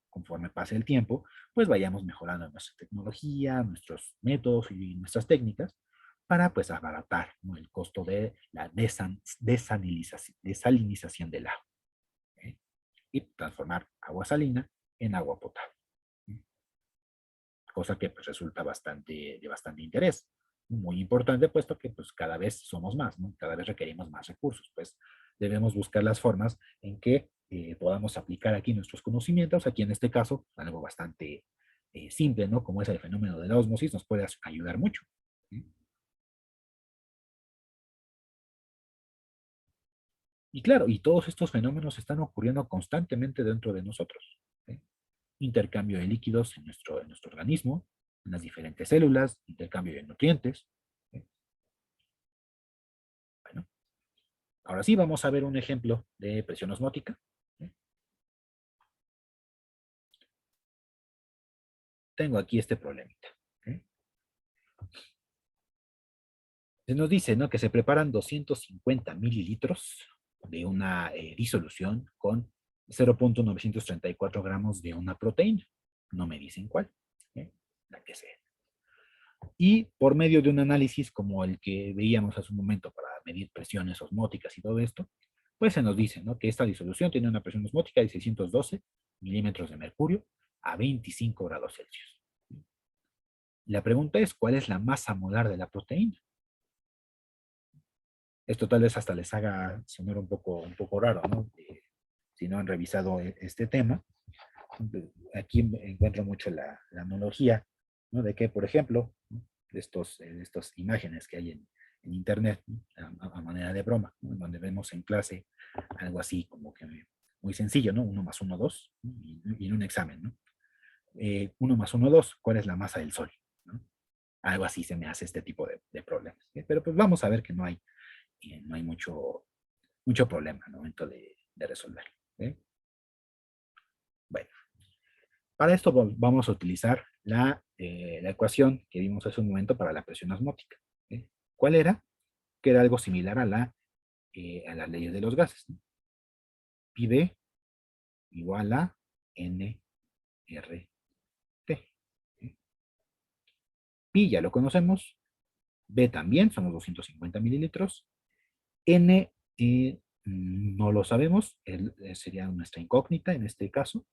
conforme pase el tiempo, pues vayamos mejorando nuestra tecnología, nuestros métodos y nuestras técnicas para pues abaratar, ¿no?, el costo de la desalinización del agua, ¿eh? Y transformar agua salina en agua potable, ¿eh? Cosa que pues resulta de bastante interés, muy importante, puesto que pues cada vez somos más, ¿no? Cada vez requerimos más recursos, pues debemos buscar las formas en que podamos aplicar aquí nuestros conocimientos, aquí en este caso, algo bastante simple, ¿no? Como es el fenómeno de la ósmosis, nos puede ayudar mucho, ¿sí? Y claro, y todos estos fenómenos están ocurriendo constantemente dentro de nosotros, ¿sí? Intercambio de líquidos en nuestro organismo, en las diferentes células, intercambio de nutrientes, ¿sí? Bueno, ahora sí vamos a ver un ejemplo de presión osmótica, ¿sí? Tengo aquí este problemita, ¿sí? Se nos dice, ¿no?, que se preparan 250 mililitros de una disolución con 0,934 gramos de una proteína. No me dicen cuál, ¿eh? La que sea. Y por medio de un análisis como el que veíamos hace un momento para medir presiones osmóticas y todo esto, pues se nos dice, ¿no?, que esta disolución tiene una presión osmótica de 612 milímetros de mercurio a 25 grados Celsius. La pregunta es, ¿cuál es la masa molar de la proteína? Esto tal vez hasta les haga sonar un poco raro, ¿no? Si no han revisado este tema. Aquí encuentro mucho la analogía, ¿no?, de que, por ejemplo, ¿no?, de estas imágenes que hay en internet, ¿no?, a manera de broma, ¿no?, en donde vemos en clase algo así como que muy sencillo, ¿no? 1 más 1, 2, ¿no? Y en un examen, ¿no? 1 más 1, 2, ¿cuál es la masa del Sol? ¿No? Algo así se me hace este tipo de problemas, ¿sí? Pero pues vamos a ver que no hay mucho problema al momento de resolverlo, ¿sí? Bueno, para esto vamos a utilizar la ecuación que vimos hace un momento para la presión osmótica, ¿sí? ¿Cuál era? Que era algo similar a las leyes de los gases, ¿no? Pi B igual a N R T, ¿sí? Pi ya lo conocemos, B también, son los 250 mililitros, N no lo sabemos, sería nuestra incógnita en este caso.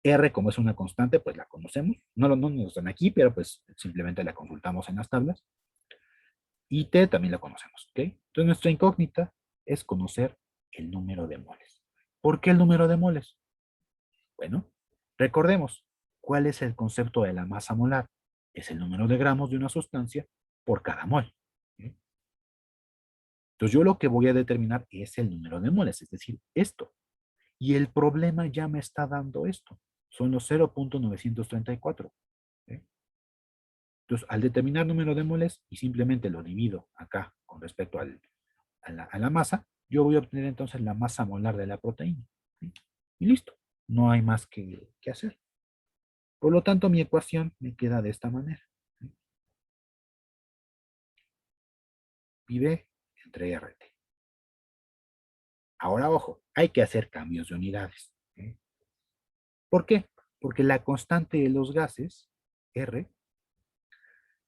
R, como es una constante, pues la conocemos. No nos dan aquí, pero pues simplemente la consultamos en las tablas. Y T también la conocemos, ¿ok? Entonces nuestra incógnita es conocer el número de moles. ¿Por qué el número de moles? Bueno, recordemos, ¿cuál es el concepto de la masa molar? Es el número de gramos de una sustancia por cada mol, ¿sí? Entonces yo lo que voy a determinar es el número de moles, es decir, esto. Y el problema ya me está dando esto. Son los 0,934. ¿Sí? Entonces, al determinar número de moles y simplemente lo divido acá con respecto a la masa, yo voy a obtener entonces la masa molar de la proteína, ¿sí? Y listo. No hay más que hacer. Por lo tanto, mi ecuación me queda de esta manera, ¿sí? Pi B entre RT. Ahora, ojo, hay que hacer cambios de unidades, ¿sí? ¿Por qué? Porque la constante de los gases, R,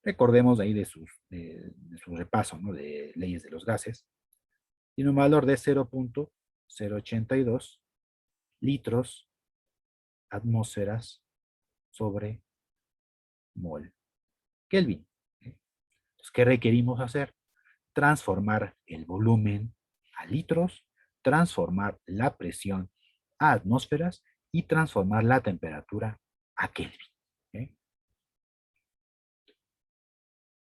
recordemos de ahí de su repaso, ¿no?, de leyes de los gases, tiene un valor de 0,082 litros atmósferas sobre mol Kelvin. Entonces, ¿qué requerimos hacer? Transformar el volumen a litros, transformar la presión a atmósferas y transformar la temperatura a Kelvin, ¿sí?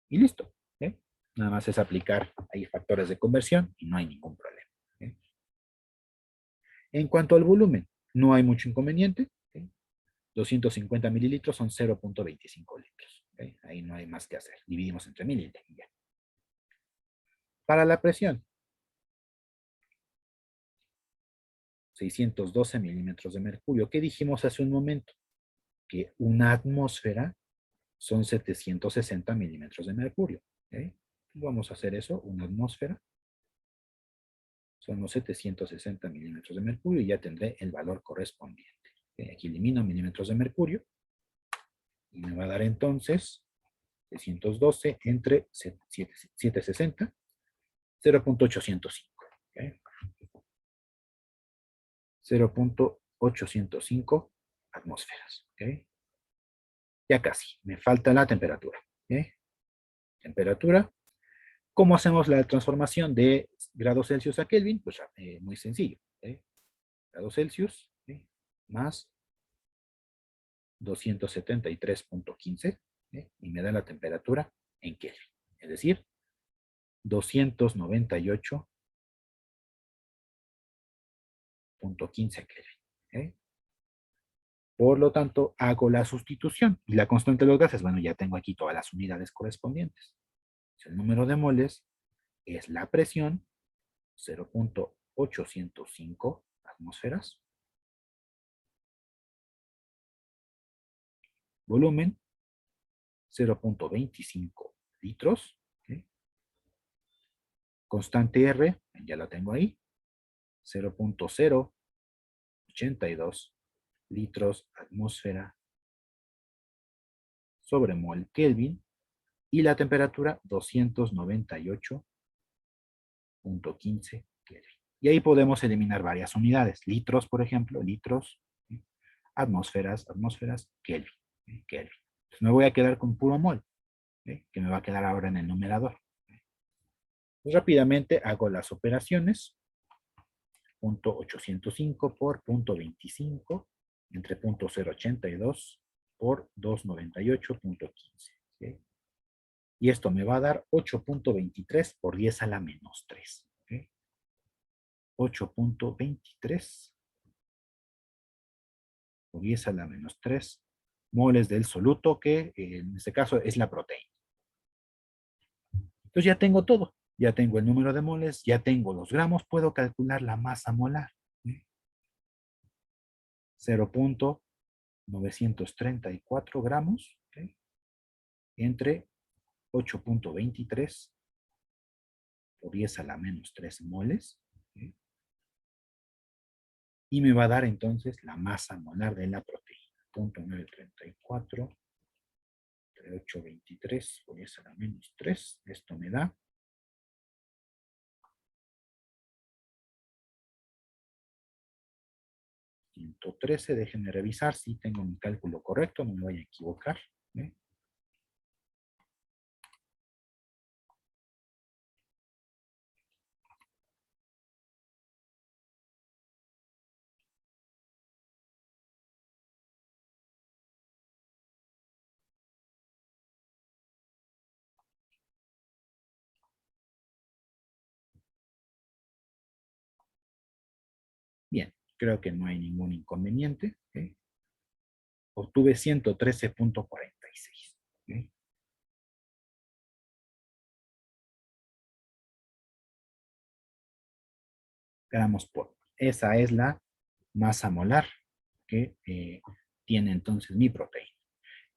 Y listo, ¿sí? Nada más es aplicar ahí factores de conversión y no hay ningún problema, ¿sí? En cuanto al volumen, no hay mucho inconveniente, ¿sí? 250 mililitros son 0,25 litros, ¿sí? Ahí no hay más que hacer. Dividimos entre mil y ya. Para la presión, 612 milímetros de mercurio. ¿Qué dijimos hace un momento? Que una atmósfera son 760 milímetros de mercurio. ¿Ok? Vamos a hacer eso, una atmósfera. Son los 760 milímetros de mercurio y ya tendré el valor correspondiente. ¿Ok? Aquí elimino milímetros de mercurio y me va a dar entonces 612 entre 760, 0.805. ¿Ok? 0.805 atmósferas. ¿Ok? Ya casi, me falta la temperatura. ¿Ok? Temperatura. ¿Cómo hacemos la transformación de grados Celsius a Kelvin? Pues muy sencillo. ¿Ok? Grados Celsius, ¿ok? Más 273.15, ¿ok? Y me da la temperatura en Kelvin. Es decir, 298.15 Kelvin. ¿Ok? Por lo tanto, hago la sustitución. Y la constante de los gases, bueno, ya tengo aquí todas las unidades correspondientes. El número de moles es la presión, 0.805 atmósferas. Volumen, 0.25 litros. ¿Okay? Constante R, ya la tengo ahí, 0.082 litros atmósfera sobre mol Kelvin. Y la temperatura, 298.15 Kelvin. Y ahí podemos eliminar varias unidades. Litros, por ejemplo, litros, ¿sí? Atmósferas, atmósferas, Kelvin. ¿Sí? Kelvin. Entonces me voy a quedar con puro mol, ¿sí? Que me va a quedar ahora en el numerador. Pues rápidamente hago las operaciones. 0.805 por 0.25 entre 0.082 por 298.15. ¿Sí? Y esto me va a dar 8.23 por 10 a la menos 3. ¿Sí? 8.23 por 10 a la menos 3 moles del soluto, que en este caso es la proteína. Entonces ya tengo todo. Ya tengo el número de moles, ya tengo los gramos, puedo calcular la masa molar. 0.934 gramos, ¿okay? Entre 8.23 por 10 a la menos 3 moles. ¿Okay? Y me va a dar entonces la masa molar de la proteína. 0.934 entre 8.23 por 10 a la menos 3. Esto me da 113. Déjenme revisar si tengo mi cálculo correcto, no me voy a equivocar. ¿Okay? Bien, creo que no hay ningún inconveniente. ¿Okay? Obtuve 113.46. ¿Okay? Gramos por. Esa es la masa molar que tiene entonces mi proteína.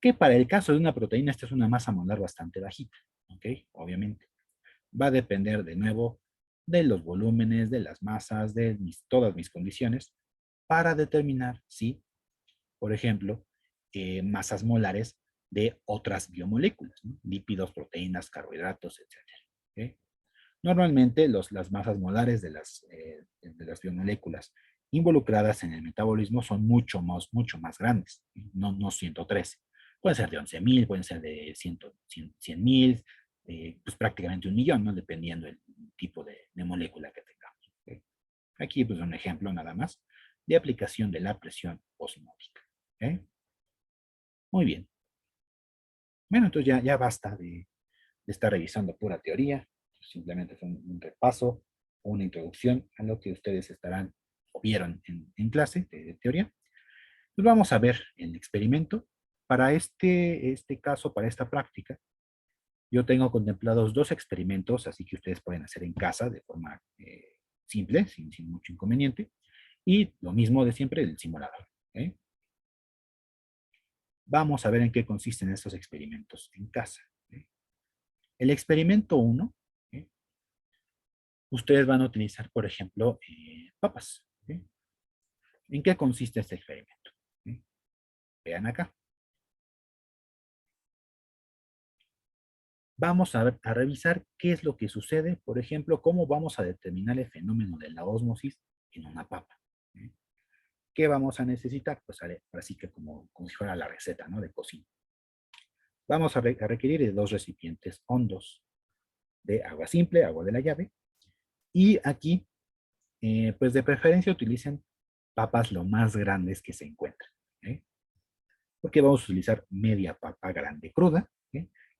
Que para el caso de una proteína, esta es una masa molar bastante bajita. ¿Ok? Obviamente. Va a depender de nuevo de los volúmenes, de las masas, de todas mis condiciones, para determinar si, por ejemplo, masas molares de otras biomoléculas, ¿no? Lípidos, proteínas, carbohidratos, etc. ¿Okay? Normalmente las masas molares de las biomoléculas involucradas en el metabolismo son mucho más grandes, no 113. Pueden ser de 11.000, pueden ser de 100.000, pues prácticamente 1.000.000, ¿no? Dependiendo del tipo de molécula que tengamos. ¿Okay? Aquí pues un ejemplo nada más de aplicación de la presión osmótica. ¿Okay? Muy bien. Bueno, entonces ya basta de estar revisando pura teoría. Simplemente fue un repaso o una introducción a lo que ustedes estarán o vieron en clase de teoría. Pues vamos a ver el experimento. Para este caso, para esta práctica, yo tengo contemplados dos experimentos, así que ustedes pueden hacer en casa de forma simple, sin mucho inconveniente. Y lo mismo de siempre, el simulador. ¿Okay? Vamos a ver en qué consisten estos experimentos en casa. El experimento 1, ustedes van a utilizar, por ejemplo, papas. ¿En qué consiste este experimento? Vean acá. Vamos a revisar qué es lo que sucede, por ejemplo, cómo vamos a determinar el fenómeno de la ósmosis en una papa. ¿Qué vamos a necesitar? Pues así que como si fuera la receta, ¿no?, de cocina. Vamos a requerir de 2 recipientes hondos de agua simple, agua de la llave, y aquí, pues de preferencia utilicen papas lo más grandes que se encuentran, ¿eh? Porque vamos a utilizar media papa grande cruda,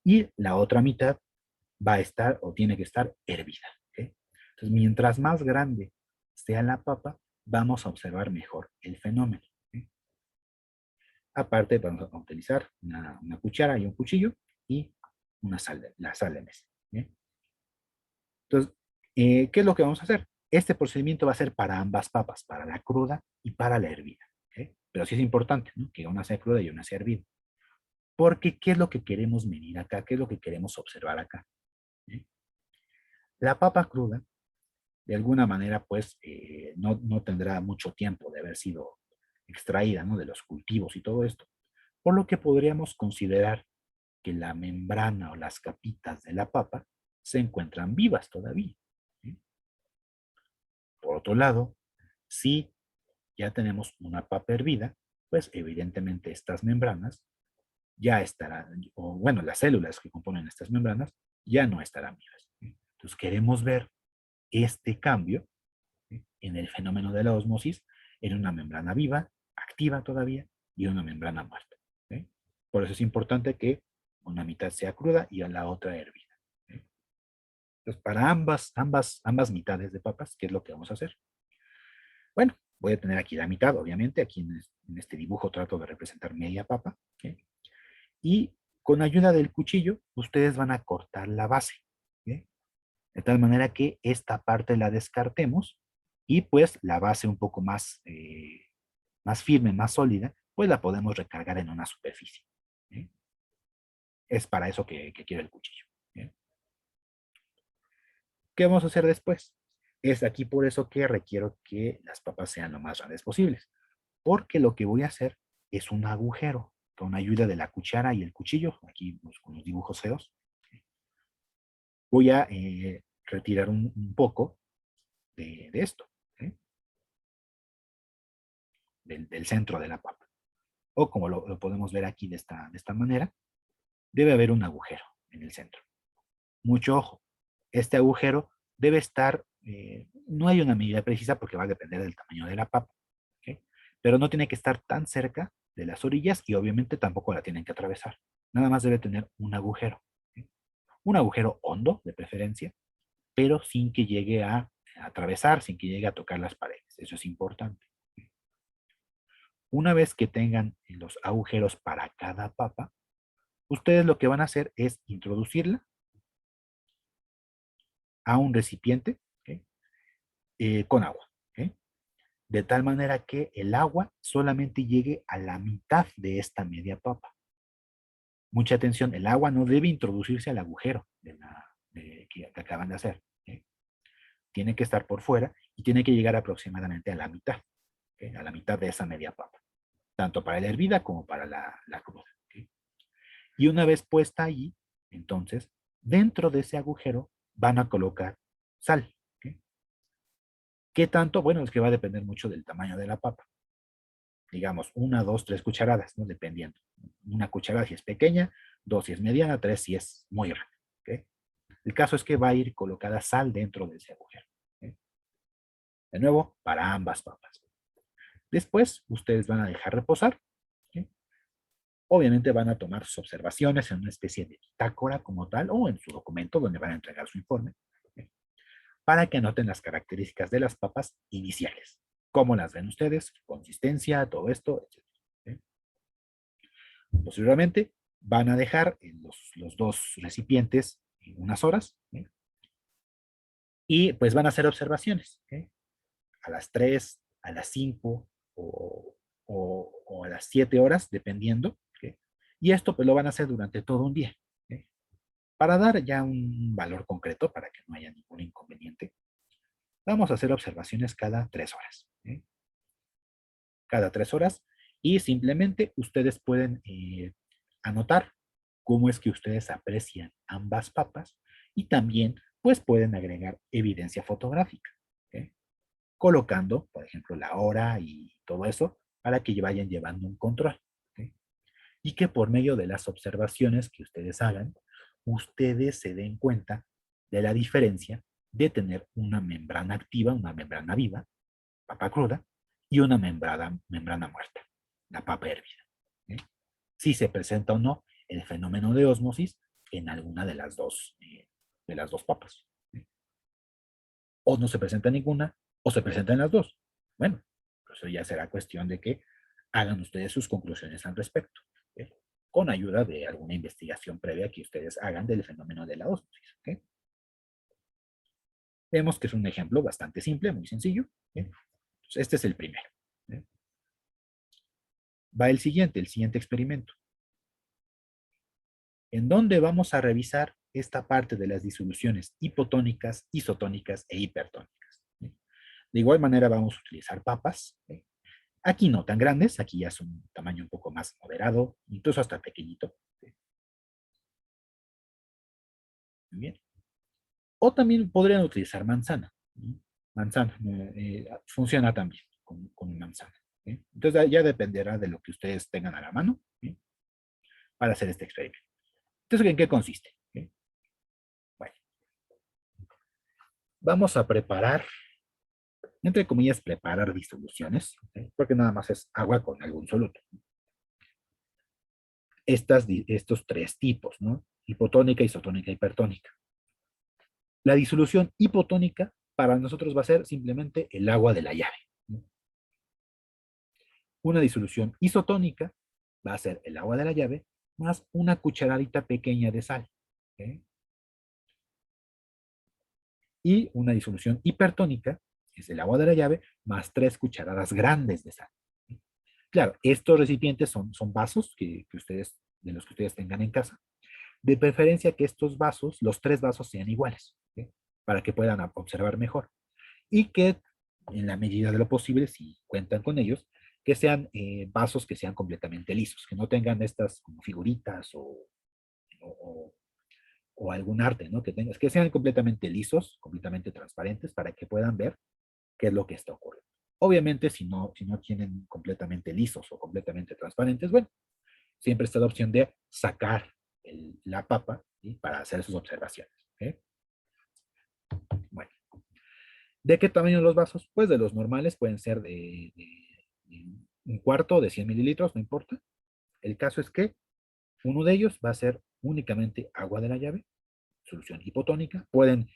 y la otra mitad va a estar o tiene que estar hervida. Entonces, mientras más grande sea la papa, vamos a observar mejor el fenómeno. Aparte, vamos a utilizar una cuchara y un cuchillo y la sal de mesa. Entonces, ¿qué es lo que vamos a hacer? Este procedimiento va a ser para ambas papas, para la cruda y para la hervida. Pero sí es importante, ¿no?, que una sea cruda y una sea hervida. Porque, ¿qué es lo que queremos medir acá? ¿Qué es lo que queremos observar acá? La papa cruda, de alguna manera, pues, no tendrá mucho tiempo de haber sido extraída, ¿no?, de los cultivos y todo esto. Por lo que podríamos considerar que la membrana o las capitas de la papa se encuentran vivas todavía. Por otro lado, si ya tenemos una papa hervida, pues evidentemente estas membranas ya estarán, o bueno, las células que componen estas membranas ya no estarán vivas. Entonces queremos ver este cambio en el fenómeno de la ósmosis en una membrana viva, activa todavía, y una membrana muerta. Por eso es importante que una mitad sea cruda y a la otra hervida. Entonces, para ambas mitades de papas, ¿qué es lo que vamos a hacer? Bueno, voy a tener aquí la mitad, obviamente. Aquí en este dibujo trato de representar media papa. Y con ayuda del cuchillo, ustedes van a cortar la base. De tal manera que esta parte la descartemos y pues la base un poco más firme, más sólida, pues la podemos recargar en una superficie. Es para eso que quiero el cuchillo. ¿Qué vamos a hacer después? Es aquí por eso que requiero que las papas sean lo más grandes posibles, porque lo que voy a hacer es un agujero con ayuda de la cuchara y el cuchillo, aquí con los dibujos feos. Voy a retirar un poco de esto, del centro de la papa. O como lo podemos ver aquí de esta manera, debe haber un agujero en el centro. Mucho ojo, este agujero debe estar, no hay una medida precisa porque va a depender del tamaño de la papa, ¿okay? Pero no tiene que estar tan cerca de las orillas y obviamente tampoco la tienen que atravesar. Nada más debe tener un agujero. ¿Okay? Un agujero hondo, de preferencia, pero sin que llegue a atravesar, sin que llegue a tocar las paredes. Eso es importante. Una vez que tengan los agujeros para cada papa, ustedes lo que van a hacer es introducirla a un recipiente, ¿okay? Con agua, ¿okay? De tal manera que el agua solamente llegue a la mitad de esta media papa. Mucha atención, el agua no debe introducirse al agujero que acaban de hacer. ¿Okay? Tiene que estar por fuera y tiene que llegar aproximadamente a la mitad, ¿okay? A la mitad de esa media papa, tanto para la hervida como para la cruda. ¿Okay? Y una vez puesta ahí, entonces, dentro de ese agujero van a colocar sal. ¿Okay? ¿Qué tanto? Bueno, es que va a depender mucho del tamaño de la papa. Digamos, 1, 2, 3 cucharadas, ¿no? Dependiendo. Una cucharada si es pequeña, 2 si es mediana, 3 si es muy grande. ¿Okay? El caso es que va a ir colocada sal dentro de ese agujero. ¿Okay? De nuevo, para ambas papas. Después, ustedes van a dejar reposar. ¿Okay? Obviamente van a tomar sus observaciones en una especie de bitácora como tal o en su documento donde van a entregar su informe, ¿okay? Para que anoten las características de las papas iniciales. Cómo las ven ustedes, consistencia, todo esto, etc. ¿Okay? Posteriormente, van a dejar en los dos recipientes unas horas, ¿okay? Y pues van a hacer observaciones, ¿okay? A las 3, a las 5 o a las 7 horas, dependiendo, ¿okay? Y esto pues lo van a hacer durante todo un día. ¿Ok? Para dar ya un valor concreto, para que no haya ningún inconveniente, vamos a hacer observaciones cada 3 horas. ¿Ok? Cada 3 horas, y simplemente ustedes pueden anotar cómo es que ustedes aprecian ambas papas, y también pues pueden agregar evidencia fotográfica, ¿ok? Colocando, por ejemplo, la hora y todo eso para que vayan llevando un control, ¿ok? Y que por medio de las observaciones que ustedes hagan, ustedes se den cuenta de la diferencia de tener una membrana activa, una membrana viva, papa cruda, y una membrana muerta, la papa hervida. ¿Eh? Si se presenta o no el fenómeno de ósmosis en alguna de las dos papas. ¿Eh? O no se presenta ninguna, o se presenta en las dos. Bueno, eso ya será cuestión de que hagan ustedes sus conclusiones al respecto, ¿eh? Con ayuda de alguna investigación previa que ustedes hagan del fenómeno de la ósmosis. ¿Eh? Vemos que es un ejemplo bastante simple, muy sencillo. ¿Eh? Este es el primero. ¿Eh? Va el siguiente experimento, en donde vamos a revisar esta parte de las disoluciones hipotónicas, isotónicas e hipertónicas. De igual manera vamos a utilizar papas. Aquí no tan grandes, aquí ya es un tamaño un poco más moderado, incluso hasta pequeñito. Muy bien. O también podrían utilizar manzana. Manzana funciona también con manzana. Entonces ya dependerá de lo que ustedes tengan a la mano para hacer este experimento. Entonces, ¿en qué consiste? Bueno, vamos a preparar, entre comillas, preparar disoluciones, porque nada más es agua con algún soluto. Estos tres tipos, ¿no? Hipotónica, isotónica, hipertónica. La disolución hipotónica para nosotros va a ser simplemente el agua de la llave. ¿No? Una disolución isotónica va a ser el agua de la llave más una cucharadita pequeña de sal. ¿Okay? Y una disolución hipertónica es el agua de la llave más 3 cucharadas grandes de sal. Claro, estos recipientes son vasos de los que ustedes tengan en casa. De preferencia que estos vasos, los 3 vasos sean iguales, ¿sí? Para que puedan observar mejor. Y que en la medida de lo posible, si cuentan con ellos, que sean vasos que sean completamente lisos, que no tengan estas como figuritas o, o algún arte, ¿no? Que sean completamente lisos, completamente transparentes, para que puedan ver qué es lo que está ocurriendo. Obviamente, si no tienen completamente lisos o completamente transparentes, bueno, siempre está la opción de sacar la papa, ¿sí? Para hacer sus observaciones. ¿Eh? Bueno, ¿de qué tamaño los vasos? Pues de los normales, pueden ser de un cuarto de 100 mililitros, no importa. El caso es que uno de ellos va a ser únicamente agua de la llave, solución hipotónica. Pueden,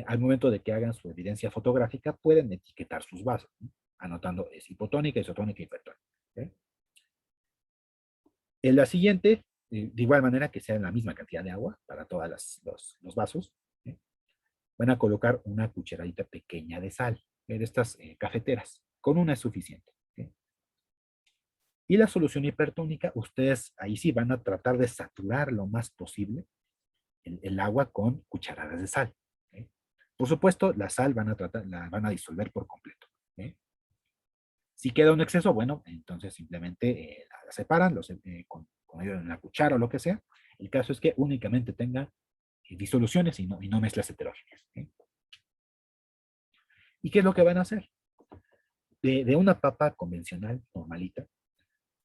al momento de que hagan su evidencia fotográfica, pueden etiquetar sus vasos, ¿no? Anotando es hipotónica, isotónica, hipertónica. ¿Eh? En la siguiente, de igual manera que sea la misma cantidad de agua para todos los vasos, ¿eh? Van a colocar una cucharadita pequeña de sal, de estas cafeteras. Con una es suficiente. ¿Eh? Y la solución hipertónica, ustedes ahí sí van a tratar de saturar lo más posible el agua con cucharadas de sal. ¿Eh? Por supuesto, la sal la van a disolver por completo. ¿Eh? Si queda un exceso, bueno, entonces simplemente la separan con una cuchara o lo que sea. El caso es que únicamente tenga disoluciones y no mezclas heterogéneas. ¿Eh? ¿Y qué es lo que van a hacer? De una papa convencional, normalita,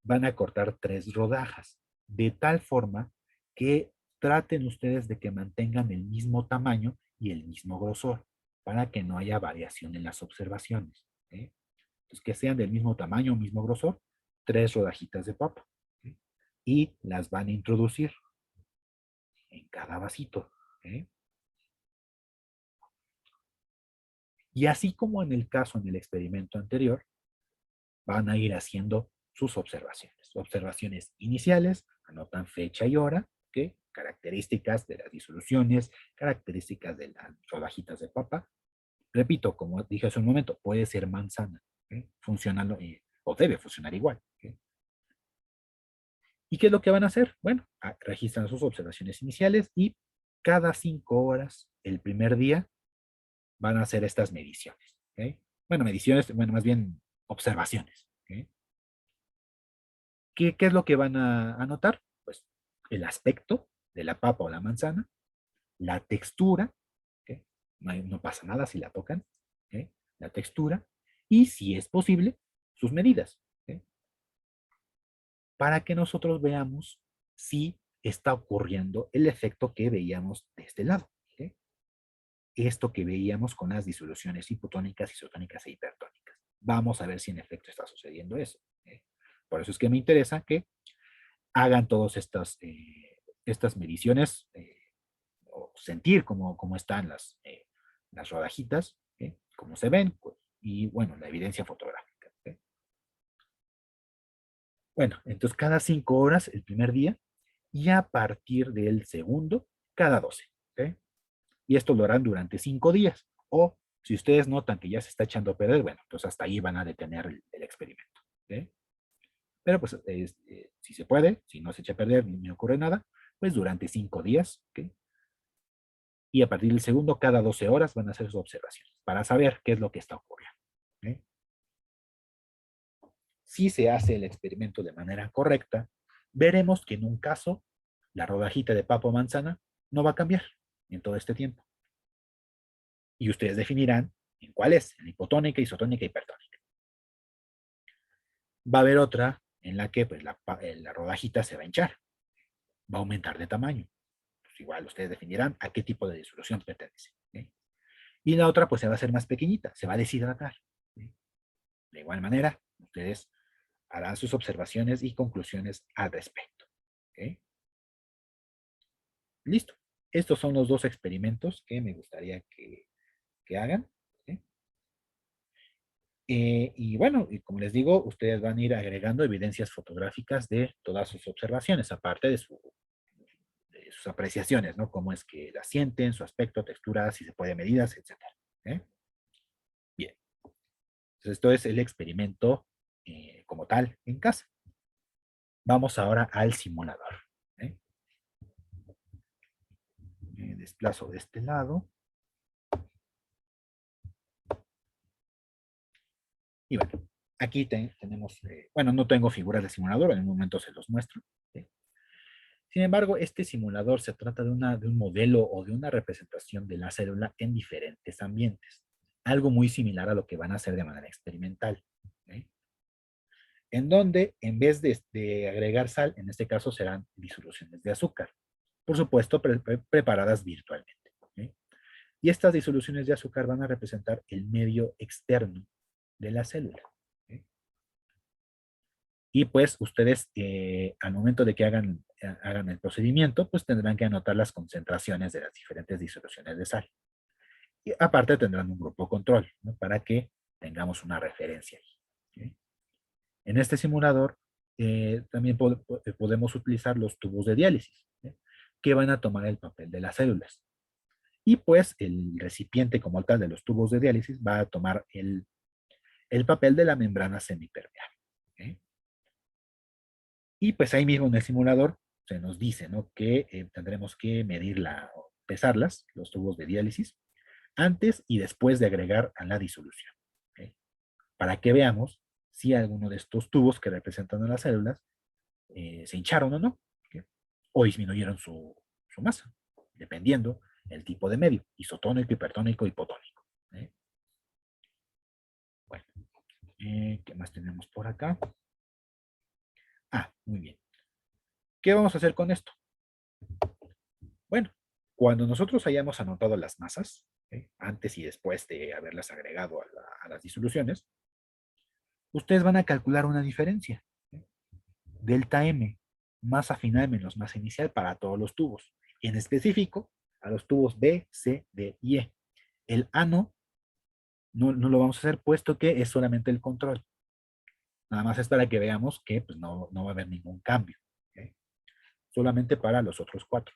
van a cortar 3 rodajas, de tal forma que traten ustedes de que mantengan el mismo tamaño y el mismo grosor, para que no haya variación en las observaciones. ¿Eh? Entonces, que sean del mismo tamaño, mismo grosor, 3 rodajitas de papa. ¿Eh? Y las van a introducir en cada vasito. ¿Eh? Y así como en el caso en el experimento anterior, van a ir haciendo sus observaciones. Observaciones iniciales, anotan fecha y hora, ¿okay? Características de las disoluciones, características de las rodajitas de papa. Repito, como dije hace un momento, puede ser manzana, ¿okay? Funcionando o debe funcionar igual. ¿Okay? ¿Y qué es lo que van a hacer? Bueno, registran sus observaciones iniciales y cada 5 horas, el primer día, van a hacer estas mediciones. ¿Ok? Bueno, mediciones, bueno, más bien observaciones. ¿Ok? ¿Qué es lo que van a notar? Pues el aspecto de la papa o la manzana, la textura, ¿ok? No pasa nada si la tocan, ¿ok? La textura, y si es posible, sus medidas, ¿ok? Para que nosotros veamos si está ocurriendo el efecto que veíamos de este lado. ¿Ok? Esto que veíamos con las disoluciones hipotónicas, isotónicas e hipertónicas. Vamos a ver si en efecto está sucediendo eso. ¿Ok? Por eso es que me interesa que hagan todas estas mediciones, o sentir cómo están las rodajitas, ¿ok? Cómo se ven, pues, y bueno, la evidencia fotográfica. ¿Ok? Bueno, entonces cada 5 horas el primer día y a partir del segundo, cada 12. ¿Ok? Y esto lo harán durante 5 días. O si ustedes notan que ya se está echando a perder, bueno, entonces hasta ahí van a detener el experimento. ¿Ok? Pero pues si se puede, si no se echa a perder ni ocurre nada, pues durante 5 días. ¿Ok? Y a partir del segundo, cada 12 horas van a hacer sus observaciones para saber qué es lo que está ocurriendo. ¿Ok? Si se hace el experimento de manera correcta, veremos que en un caso la rodajita de papa o manzana no va a cambiar en todo este tiempo. Y ustedes definirán en cuál es, en hipotónica, isotónica, hipertónica. Va a haber otra en la que pues, la rodajita se va a hinchar, va a aumentar de tamaño. Pues, igual ustedes definirán a qué tipo de disolución pertenece. ¿Sí? Y la otra pues se va a hacer más pequeñita, se va a deshidratar. ¿Sí? De igual manera, ustedes harán sus observaciones y conclusiones al respecto. ¿Ok? Listo. Estos son los dos experimentos que me gustaría que hagan. ¿Sí? Y bueno, y como les digo, ustedes van a ir agregando evidencias fotográficas de todas sus observaciones, aparte de sus apreciaciones, ¿no? Cómo es que la sienten, su aspecto, textura, si se puede medidas, etcétera. ¿Eh? Bien. Entonces, esto es el experimento como tal en casa. Vamos ahora al simulador. ¿Eh? Me desplazo de este lado. Y bueno, aquí tenemos, bueno, no tengo figuras de simulador, en un momento se los muestro. ¿Sí? Sin embargo, este simulador se trata de un modelo o de una representación de la célula en diferentes ambientes. Algo muy similar a lo que van a hacer de manera experimental. ¿Sí? En donde, en vez de agregar sal, en este caso serán disoluciones de azúcar. Por supuesto, preparadas virtualmente. ¿Sí? Y estas disoluciones de azúcar van a representar el medio externo de la célula. ¿Sí? Y pues ustedes, al momento de que hagan el procedimiento, pues tendrán que anotar las concentraciones de las diferentes disoluciones de sal. Y aparte tendrán un grupo control, ¿no? Para que tengamos una referencia ahí. ¿Sí? En este simulador también podemos utilizar los tubos de diálisis, ¿sí? Que van a tomar el papel de las células. Y pues el recipiente como tal de los tubos de diálisis va a tomar el papel de la membrana semipermeable. ¿Sí? Y pues ahí mismo en el simulador se nos dice, ¿no? Que tendremos que medirla, o pesarlas, los tubos de diálisis, antes y después de agregar a la disolución. ¿Ok? Para que veamos si alguno de estos tubos que representan a las células se hincharon o no, ¿ok? O disminuyeron su masa, dependiendo el tipo de medio, isotónico, hipertónico, hipotónico. ¿Eh? Bueno, ¿qué más tenemos por acá? Ah, muy bien. ¿Qué vamos a hacer con esto? Bueno, cuando nosotros hayamos anotado las masas, antes y después de haberlas agregado a las disoluciones, ustedes van a calcular una diferencia. ¿Sí? Delta M, masa final menos masa inicial para todos los tubos. En específico, a los tubos B, C, D y E. El A no lo vamos a hacer puesto que es solamente el control. Nada más es para que veamos que pues, no va a haber ningún cambio. ¿Okay? Solamente para los otros 4.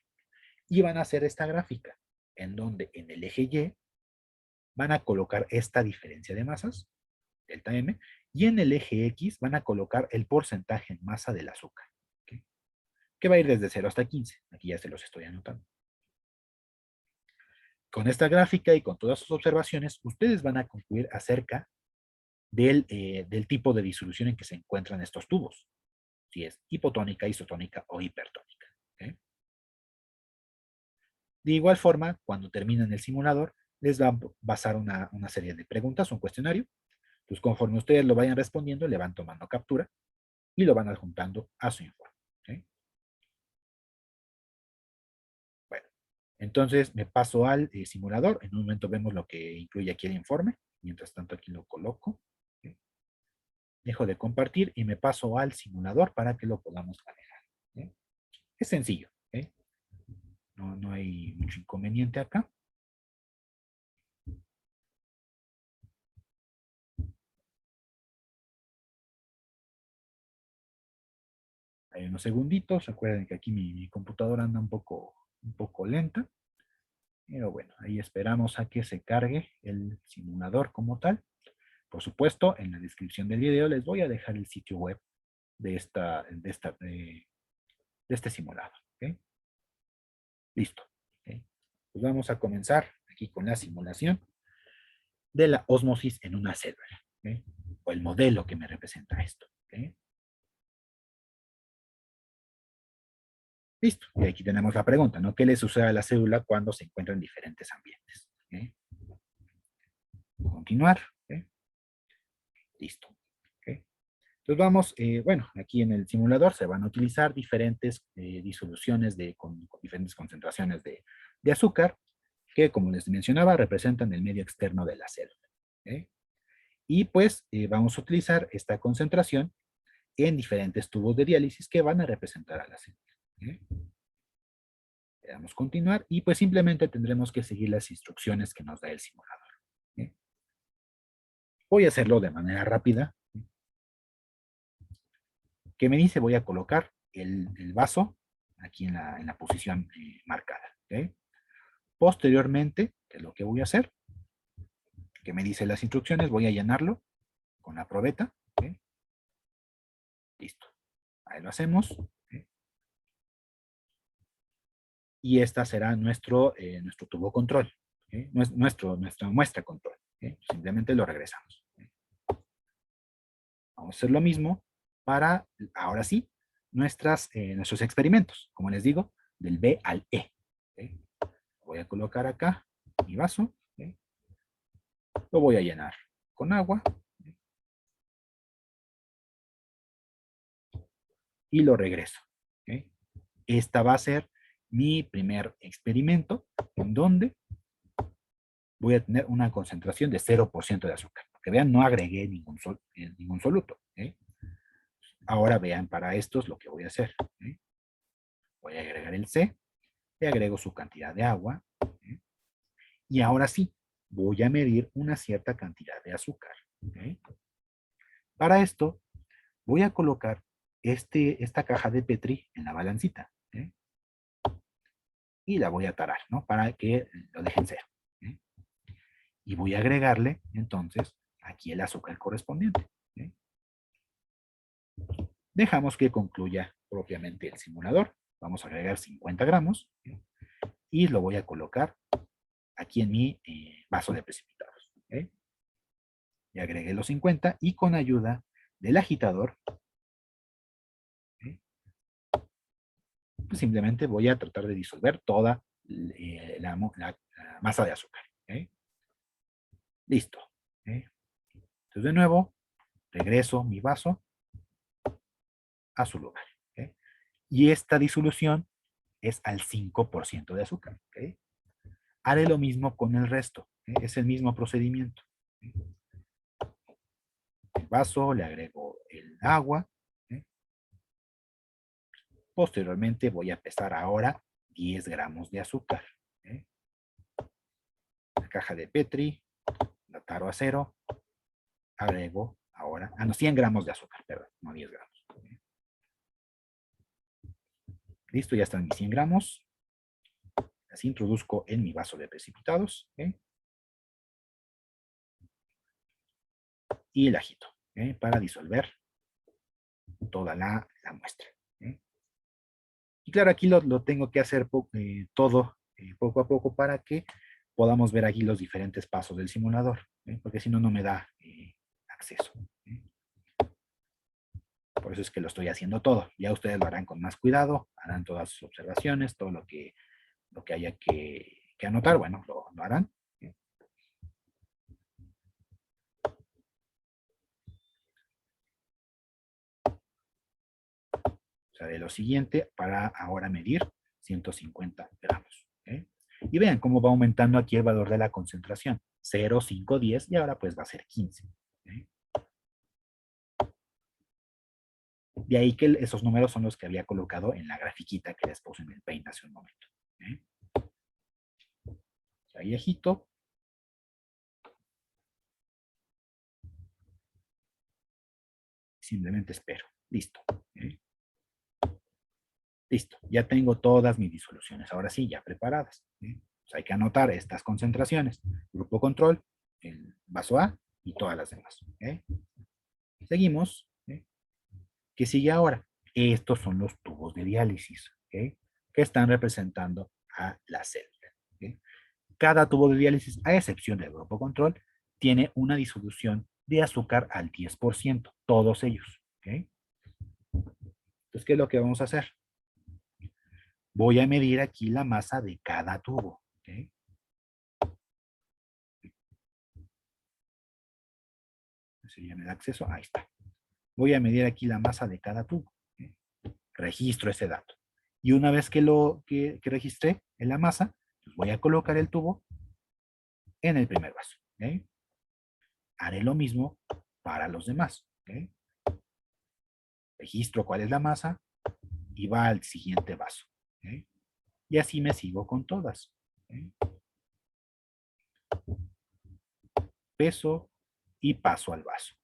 Y van a hacer esta gráfica, en donde en el eje Y van a colocar esta diferencia de masas, delta M, y en el eje X van a colocar el porcentaje en masa del azúcar. ¿Okay? que va a ir desde 0 hasta 15. Aquí ya se los estoy anotando. Con esta gráfica y con todas sus observaciones, ustedes van a concluir acerca del tipo de disolución en que se encuentran estos tubos, si es hipotónica, isotónica o hipertónica. ¿Okay? De igual forma, cuando terminen el simulador, les va a pasar una serie de preguntas, un cuestionario. Entonces, conforme ustedes lo vayan respondiendo, le van tomando captura y lo van adjuntando a su informe. ¿Okay? Bueno, entonces me paso al simulador. En un momento vemos lo que incluye aquí el informe. Mientras tanto, aquí lo coloco. ¿Okay? Dejo de compartir y me paso al simulador para que lo podamos manejar. ¿Okay? Es sencillo. ¿Okay? No hay mucho inconveniente acá. Hay unos segunditos. Recuerden que aquí mi computadora anda un poco lenta. Pero bueno, ahí esperamos a que se cargue el simulador como tal. Por supuesto, en la descripción del video les voy a dejar el sitio web de este simulador. ¿Okay? Listo. ¿Okay? Pues vamos a comenzar aquí con la simulación de la ósmosis en una célula. ¿Okay? O el modelo que me representa esto. ¿Okay? Listo. Y aquí tenemos la pregunta, ¿no? ¿Qué le sucede a la célula cuando se encuentra en diferentes ambientes? ¿Okay? Continuar. ¿Okay? Listo. ¿Okay? Entonces vamos, bueno, aquí en el simulador se van a utilizar diferentes disoluciones con diferentes concentraciones de azúcar, que como les mencionaba, representan el medio externo de la célula. ¿Okay? Y pues vamos a utilizar esta concentración en diferentes tubos de diálisis que van a representar a la célula. ¿Okay? Le damos continuar y pues simplemente tendremos que seguir las instrucciones que nos da el simulador. ¿Okay? Voy a hacerlo de manera rápida. ¿Qué me dice? Voy a colocar el vaso aquí en la posición marcada. ¿Okay? Posteriormente, ¿qué es lo que voy a hacer? Que me dice las instrucciones, voy a llenarlo con la probeta. ¿Okay? Listo. Ahí lo hacemos. ¿Okay? Y esta será nuestro tubo control. ¿Okay? Nuestra muestra control. ¿Okay? Simplemente lo regresamos. ¿Okay? Vamos a hacer lo mismo para, ahora sí, nuestros experimentos. Como les digo, del B al E. ¿Okay? Voy a colocar acá mi vaso. ¿Okay? Lo voy a llenar con agua. ¿Okay? Y lo regreso. ¿Okay? Esta va a ser mi primer experimento en donde voy a tener una concentración de 0% de azúcar. Que vean, no agregué ningún soluto. ¿Okay? Ahora vean para estos lo que voy a hacer. ¿Okay? Voy a agregar el C, le agrego su cantidad de agua. ¿Okay? Y ahora sí, voy a medir una cierta cantidad de azúcar. ¿Okay? Para esto, voy a colocar esta caja de Petri en la balancita. ¿Okay? Y la voy a tarar, ¿no? Para que lo dejen cero. ¿Okay? Y voy a agregarle, entonces, aquí el azúcar correspondiente. ¿Okay? Dejamos que concluya propiamente el simulador. Vamos a agregar 50 gramos. ¿Okay? Y lo voy a colocar aquí en mi vaso de precipitados. ¿Okay? Ya agregué los 50 y con ayuda del agitador, ¿okay? Pues simplemente voy a tratar de disolver toda la masa de azúcar. ¿Okay? Listo. ¿Okay? Entonces de nuevo, regreso mi vaso a su lugar. ¿Okay? Y esta disolución es al 5% de azúcar. ¿Okay? Haré lo mismo con el resto. ¿Okay? Es el mismo procedimiento. ¿Okay? El vaso, le agrego el agua. ¿Okay? Posteriormente voy a pesar ahora 10 gramos de azúcar. ¿Okay? La caja de Petri, la taro a cero, agrego ahora, no, 100 gramos de azúcar, perdón, no 10 gramos. ¿Okay? Listo, ya están mis 100 gramos. Las introduzco en mi vaso de precipitados. ¿Okay? Y el agito. ¿Okay? Para disolver toda la muestra. ¿Okay? Y claro, aquí lo tengo que hacer todo poco a poco para que podamos ver aquí los diferentes pasos del simulador, porque si no, no me da acceso. Por eso es que lo estoy haciendo todo. Ya ustedes lo harán con más cuidado, harán todas sus observaciones, todo lo que haya que anotar, bueno, lo harán. O sea, de lo siguiente para ahora medir 150 gramos. Y vean cómo va aumentando aquí el valor de la concentración. 0, 5, 10 y ahora pues va a ser 15. De ahí que esos números son los que había colocado en la grafiquita que les puse en el Paint hace un momento. Ahí agito. Simplemente espero. Listo. Listo. Ya tengo todas mis disoluciones. Ahora sí, ya preparadas. Pues hay que anotar estas concentraciones. Grupo control, el vaso A y todas las demás. Seguimos. ¿Qué sigue ahora? Estos son los tubos de diálisis, que están representando a la célula. Cada tubo de diálisis, a excepción del grupo control, tiene una disolución de azúcar al 10%, todos ellos. Entonces, ¿qué es lo que vamos a hacer? Voy a medir aquí la masa de cada tubo. Si ya me da acceso, ahí está. Voy a medir aquí la masa de cada tubo. Registro ese dato. Y una vez que registré en la masa, pues voy a colocar el tubo en el primer vaso. Haré lo mismo para los demás. Registro cuál es la masa y va al siguiente vaso. Y así me sigo con todas. Peso y paso al vaso.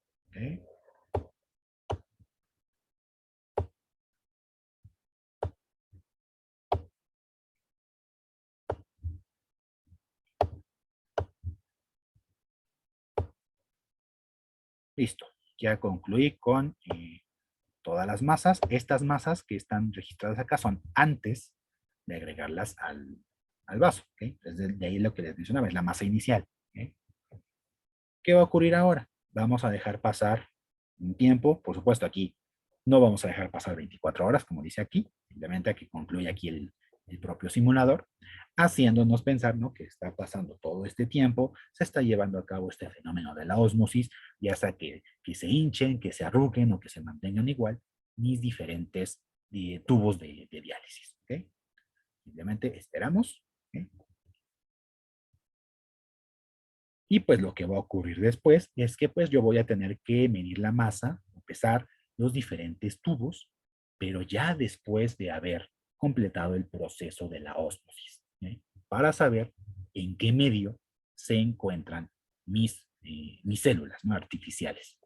Listo. Ya concluí con todas las masas. Estas masas que están registradas acá son antes de agregarlas al vaso. Entonces, de ahí lo que les mencionaba es la masa inicial. ¿Qué va a ocurrir ahora? Vamos a dejar pasar un tiempo. Por supuesto, aquí no vamos a dejar pasar 24 horas, como dice aquí. Simplemente aquí concluye aquí el propio simulador, haciéndonos pensar, ¿no?, que está pasando todo este tiempo, se está llevando a cabo este fenómeno de la ósmosis, ya sea que se hinchen, que se arruguen o que se mantengan igual mis diferentes tubos de diálisis. Simplemente esperamos. Y pues lo que va a ocurrir después es que pues yo voy a tener que medir la masa, pesar los diferentes tubos, pero ya después de haber completado el proceso de la ósmosis, para saber en qué medio se encuentran mis células, ¿no?, artificiales.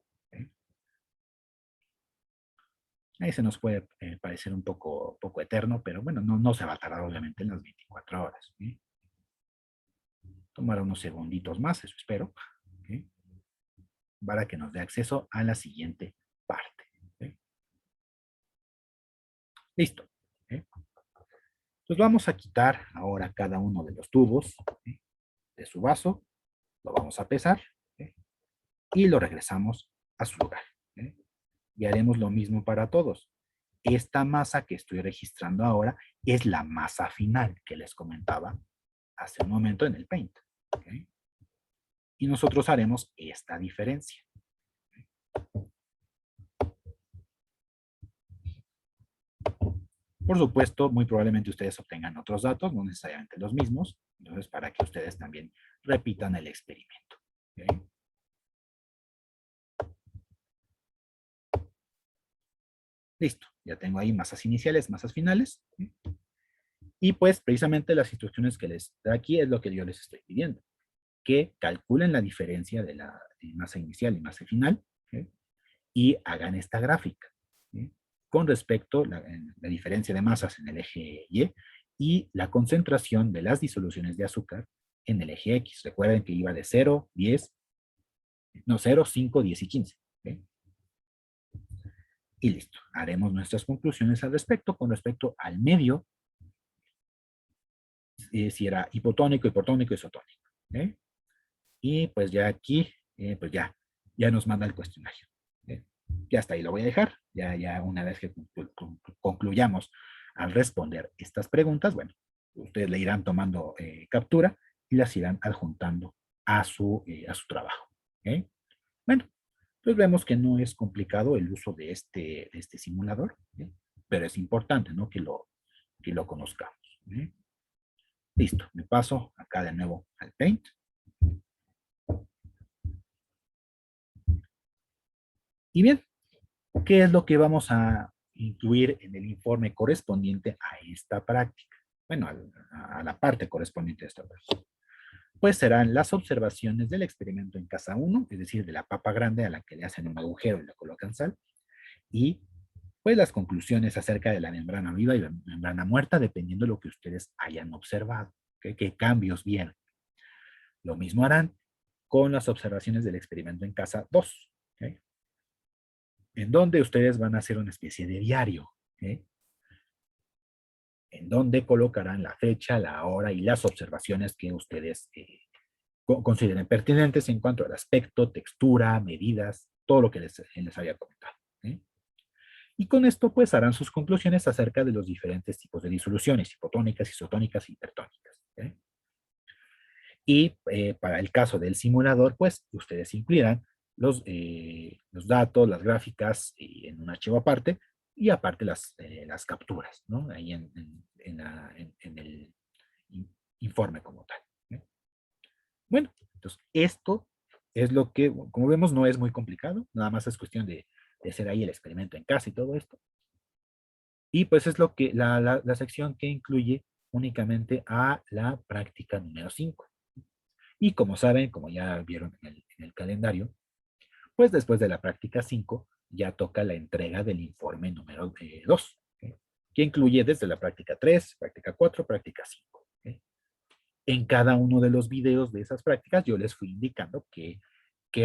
Ahí se nos puede parecer un poco eterno, pero bueno, no se va a tardar obviamente en las 24 horas. Tomará unos segunditos más, eso espero, para que nos dé acceso a la siguiente parte. Listo. Entonces vamos a quitar ahora cada uno de los tubos de su vaso, lo vamos a pesar y lo regresamos a su lugar. Y haremos lo mismo para todos. Esta masa que estoy registrando ahora es la masa final que les comentaba hace un momento en el Paint. Y nosotros haremos esta diferencia. Por supuesto, muy probablemente ustedes obtengan otros datos, no necesariamente los mismos, entonces para que ustedes también repitan el experimento. Listo, ya tengo ahí masas iniciales, masas finales. Y pues precisamente las instrucciones que les da aquí es lo que yo les estoy pidiendo. Que calculen la diferencia de la masa inicial y masa final y hagan esta gráfica con respecto a la diferencia de masas en el eje y la concentración de las disoluciones de azúcar en el eje X. Recuerden que iba de 0, 10, no, 0, 5, 10 y 15. Y listo, haremos nuestras conclusiones al respecto, con respecto al medio, si era hipotónico, hipertónico, isotónico. ¿Okay? Y pues ya aquí, pues ya nos manda el cuestionario. ¿Okay? Ya hasta ahí lo voy a dejar. Ya una vez que concluyamos al responder estas preguntas, bueno, ustedes le irán tomando captura y las irán adjuntando a su trabajo. ¿Okay? Bueno, pues vemos que no es complicado el uso de este simulador, ¿okay? Pero es importante, ¿no? Que lo conozcamos. ¿Okay? Listo, me paso acá de nuevo al Paint. Y bien, ¿qué es lo que vamos a incluir en el informe correspondiente a esta práctica? Bueno, a la parte correspondiente a esta práctica. Pues serán las observaciones del experimento en casa 1, es decir, de la papa grande a la que le hacen un agujero y le colocan sal, y pues las conclusiones acerca de la membrana viva y la membrana muerta, dependiendo de lo que ustedes hayan observado, ¿okay? Qué cambios vieron. Lo mismo harán con las observaciones del experimento en casa 2, ¿okay? En donde ustedes van a hacer una especie de diario, ¿okay? En donde colocarán la fecha, la hora y las observaciones que ustedes consideren pertinentes en cuanto al aspecto, textura, medidas, todo lo que les había comentado. ¿Okay? Y con esto pues harán sus conclusiones acerca de los diferentes tipos de disoluciones, hipotónicas, isotónicas y hipertónicas. ¿Okay? Y para el caso del simulador, pues ustedes incluirán los datos, las gráficas en un archivo aparte y aparte las capturas, ¿no? Ahí en el informe como tal. ¿Okay? Bueno, entonces esto es lo que, como vemos, no es muy complicado, nada más es cuestión de hacer ahí el experimento en casa y todo esto. Y pues es lo que la sección que incluye únicamente a la práctica número 5. Y como saben, como ya vieron en el calendario, pues después de la práctica 5 ya toca la entrega del informe número 2, ¿okay? Que incluye desde la práctica 3, práctica 4, práctica 5. ¿Okay? En cada uno de los videos de esas prácticas yo les fui indicando qué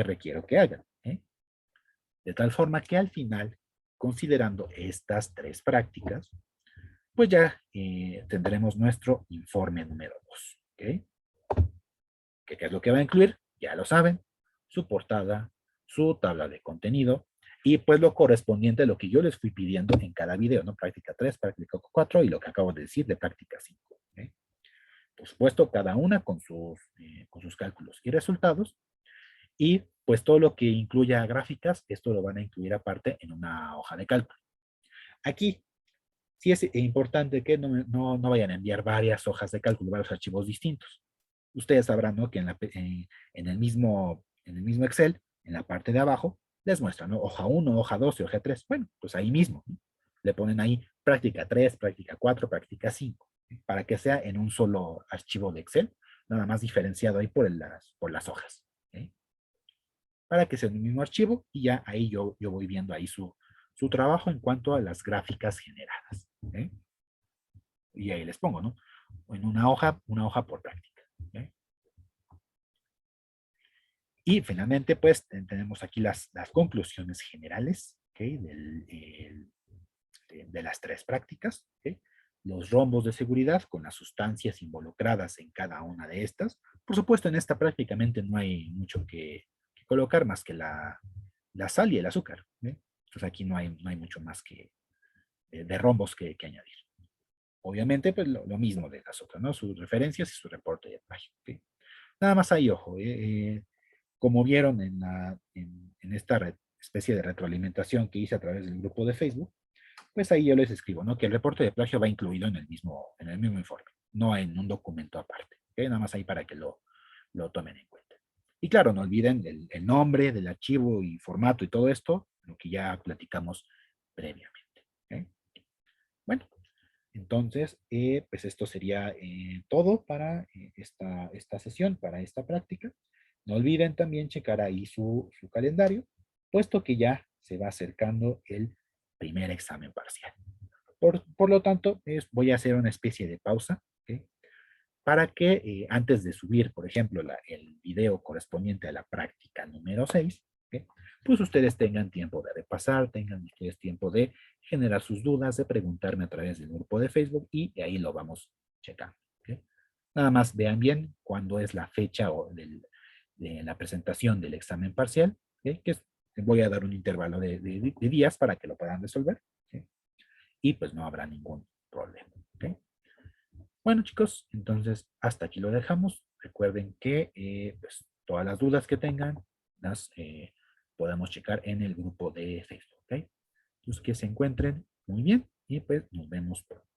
requiero que hagan. ¿Okay? De tal forma que al final, considerando estas 3 prácticas, pues ya tendremos nuestro informe número 2. ¿Okay? ¿Qué es lo que va a incluir? Ya lo saben, su portada, su tabla de contenido y pues lo correspondiente a lo que yo les fui pidiendo en cada video, ¿no? Práctica 3, práctica 4 y lo que acabo de decir de práctica 5. ¿Okay? Por supuesto, cada una con sus cálculos y resultados y pues todo lo que incluya gráficas, esto lo van a incluir aparte en una hoja de cálculo. Aquí sí es importante que no vayan a enviar varias hojas de cálculo, varios archivos distintos. Ustedes sabrán, ¿no? Que en el mismo Excel, en la parte de abajo, les muestra, ¿no? Hoja 1, hoja 2 y hoja 3. Bueno, pues ahí mismo, ¿no? Le ponen ahí práctica 3, práctica 4, práctica 5, ¿sí? Para que sea en un solo archivo de Excel, nada más diferenciado ahí por las hojas. ¿Sí? Para que sea en el mismo archivo y ya ahí yo voy viendo ahí su trabajo en cuanto a las gráficas generadas. ¿Sí? Y ahí les pongo, ¿no? En una hoja por práctica. ¿Sí? Y finalmente, pues, tenemos aquí las conclusiones generales, ¿okay? De las 3 prácticas, ¿okay? Los rombos de seguridad con las sustancias involucradas en cada una de estas. Por supuesto, en esta prácticamente no hay mucho que colocar más que la sal y el azúcar. ¿Okay? Entonces aquí no hay mucho más de rombos que añadir. Obviamente, pues lo mismo de las otras, ¿no? Sus referencias y su reporte de página. ¿Okay? Nada más ahí, ojo, como vieron en esta especie de retroalimentación que hice a través del grupo de Facebook, pues ahí yo les escribo, ¿no? Que el reporte de plagio va incluido en el mismo informe, no en un documento aparte. ¿Okay? Nada más ahí para que lo tomen en cuenta. Y claro, no olviden el nombre del archivo y formato y todo esto, lo que ya platicamos previamente. ¿Okay? Bueno, entonces, pues esto sería todo para esta sesión, para esta práctica. No olviden también checar ahí su calendario, puesto que ya se va acercando el primer examen parcial. Por lo tanto, voy a hacer una especie de pausa, ¿okay? Para que antes de subir, por ejemplo, el video correspondiente a la práctica número 6, ¿ok? Pues ustedes tengan tiempo de repasar, tengan ustedes tiempo de generar sus dudas, de preguntarme a través del grupo de Facebook y de ahí lo vamos checando. ¿Ok? Nada más vean bien cuándo es la fecha de la presentación del examen parcial, ¿ok? Voy a dar un intervalo de días para que lo puedan resolver, ¿ok? Y pues no habrá ningún problema. ¿Ok? Bueno, chicos, entonces hasta aquí lo dejamos. Recuerden que pues, todas las dudas que tengan las podemos checar en el grupo de Facebook. ¿Ok? Entonces que se encuentren muy bien y pues nos vemos pronto.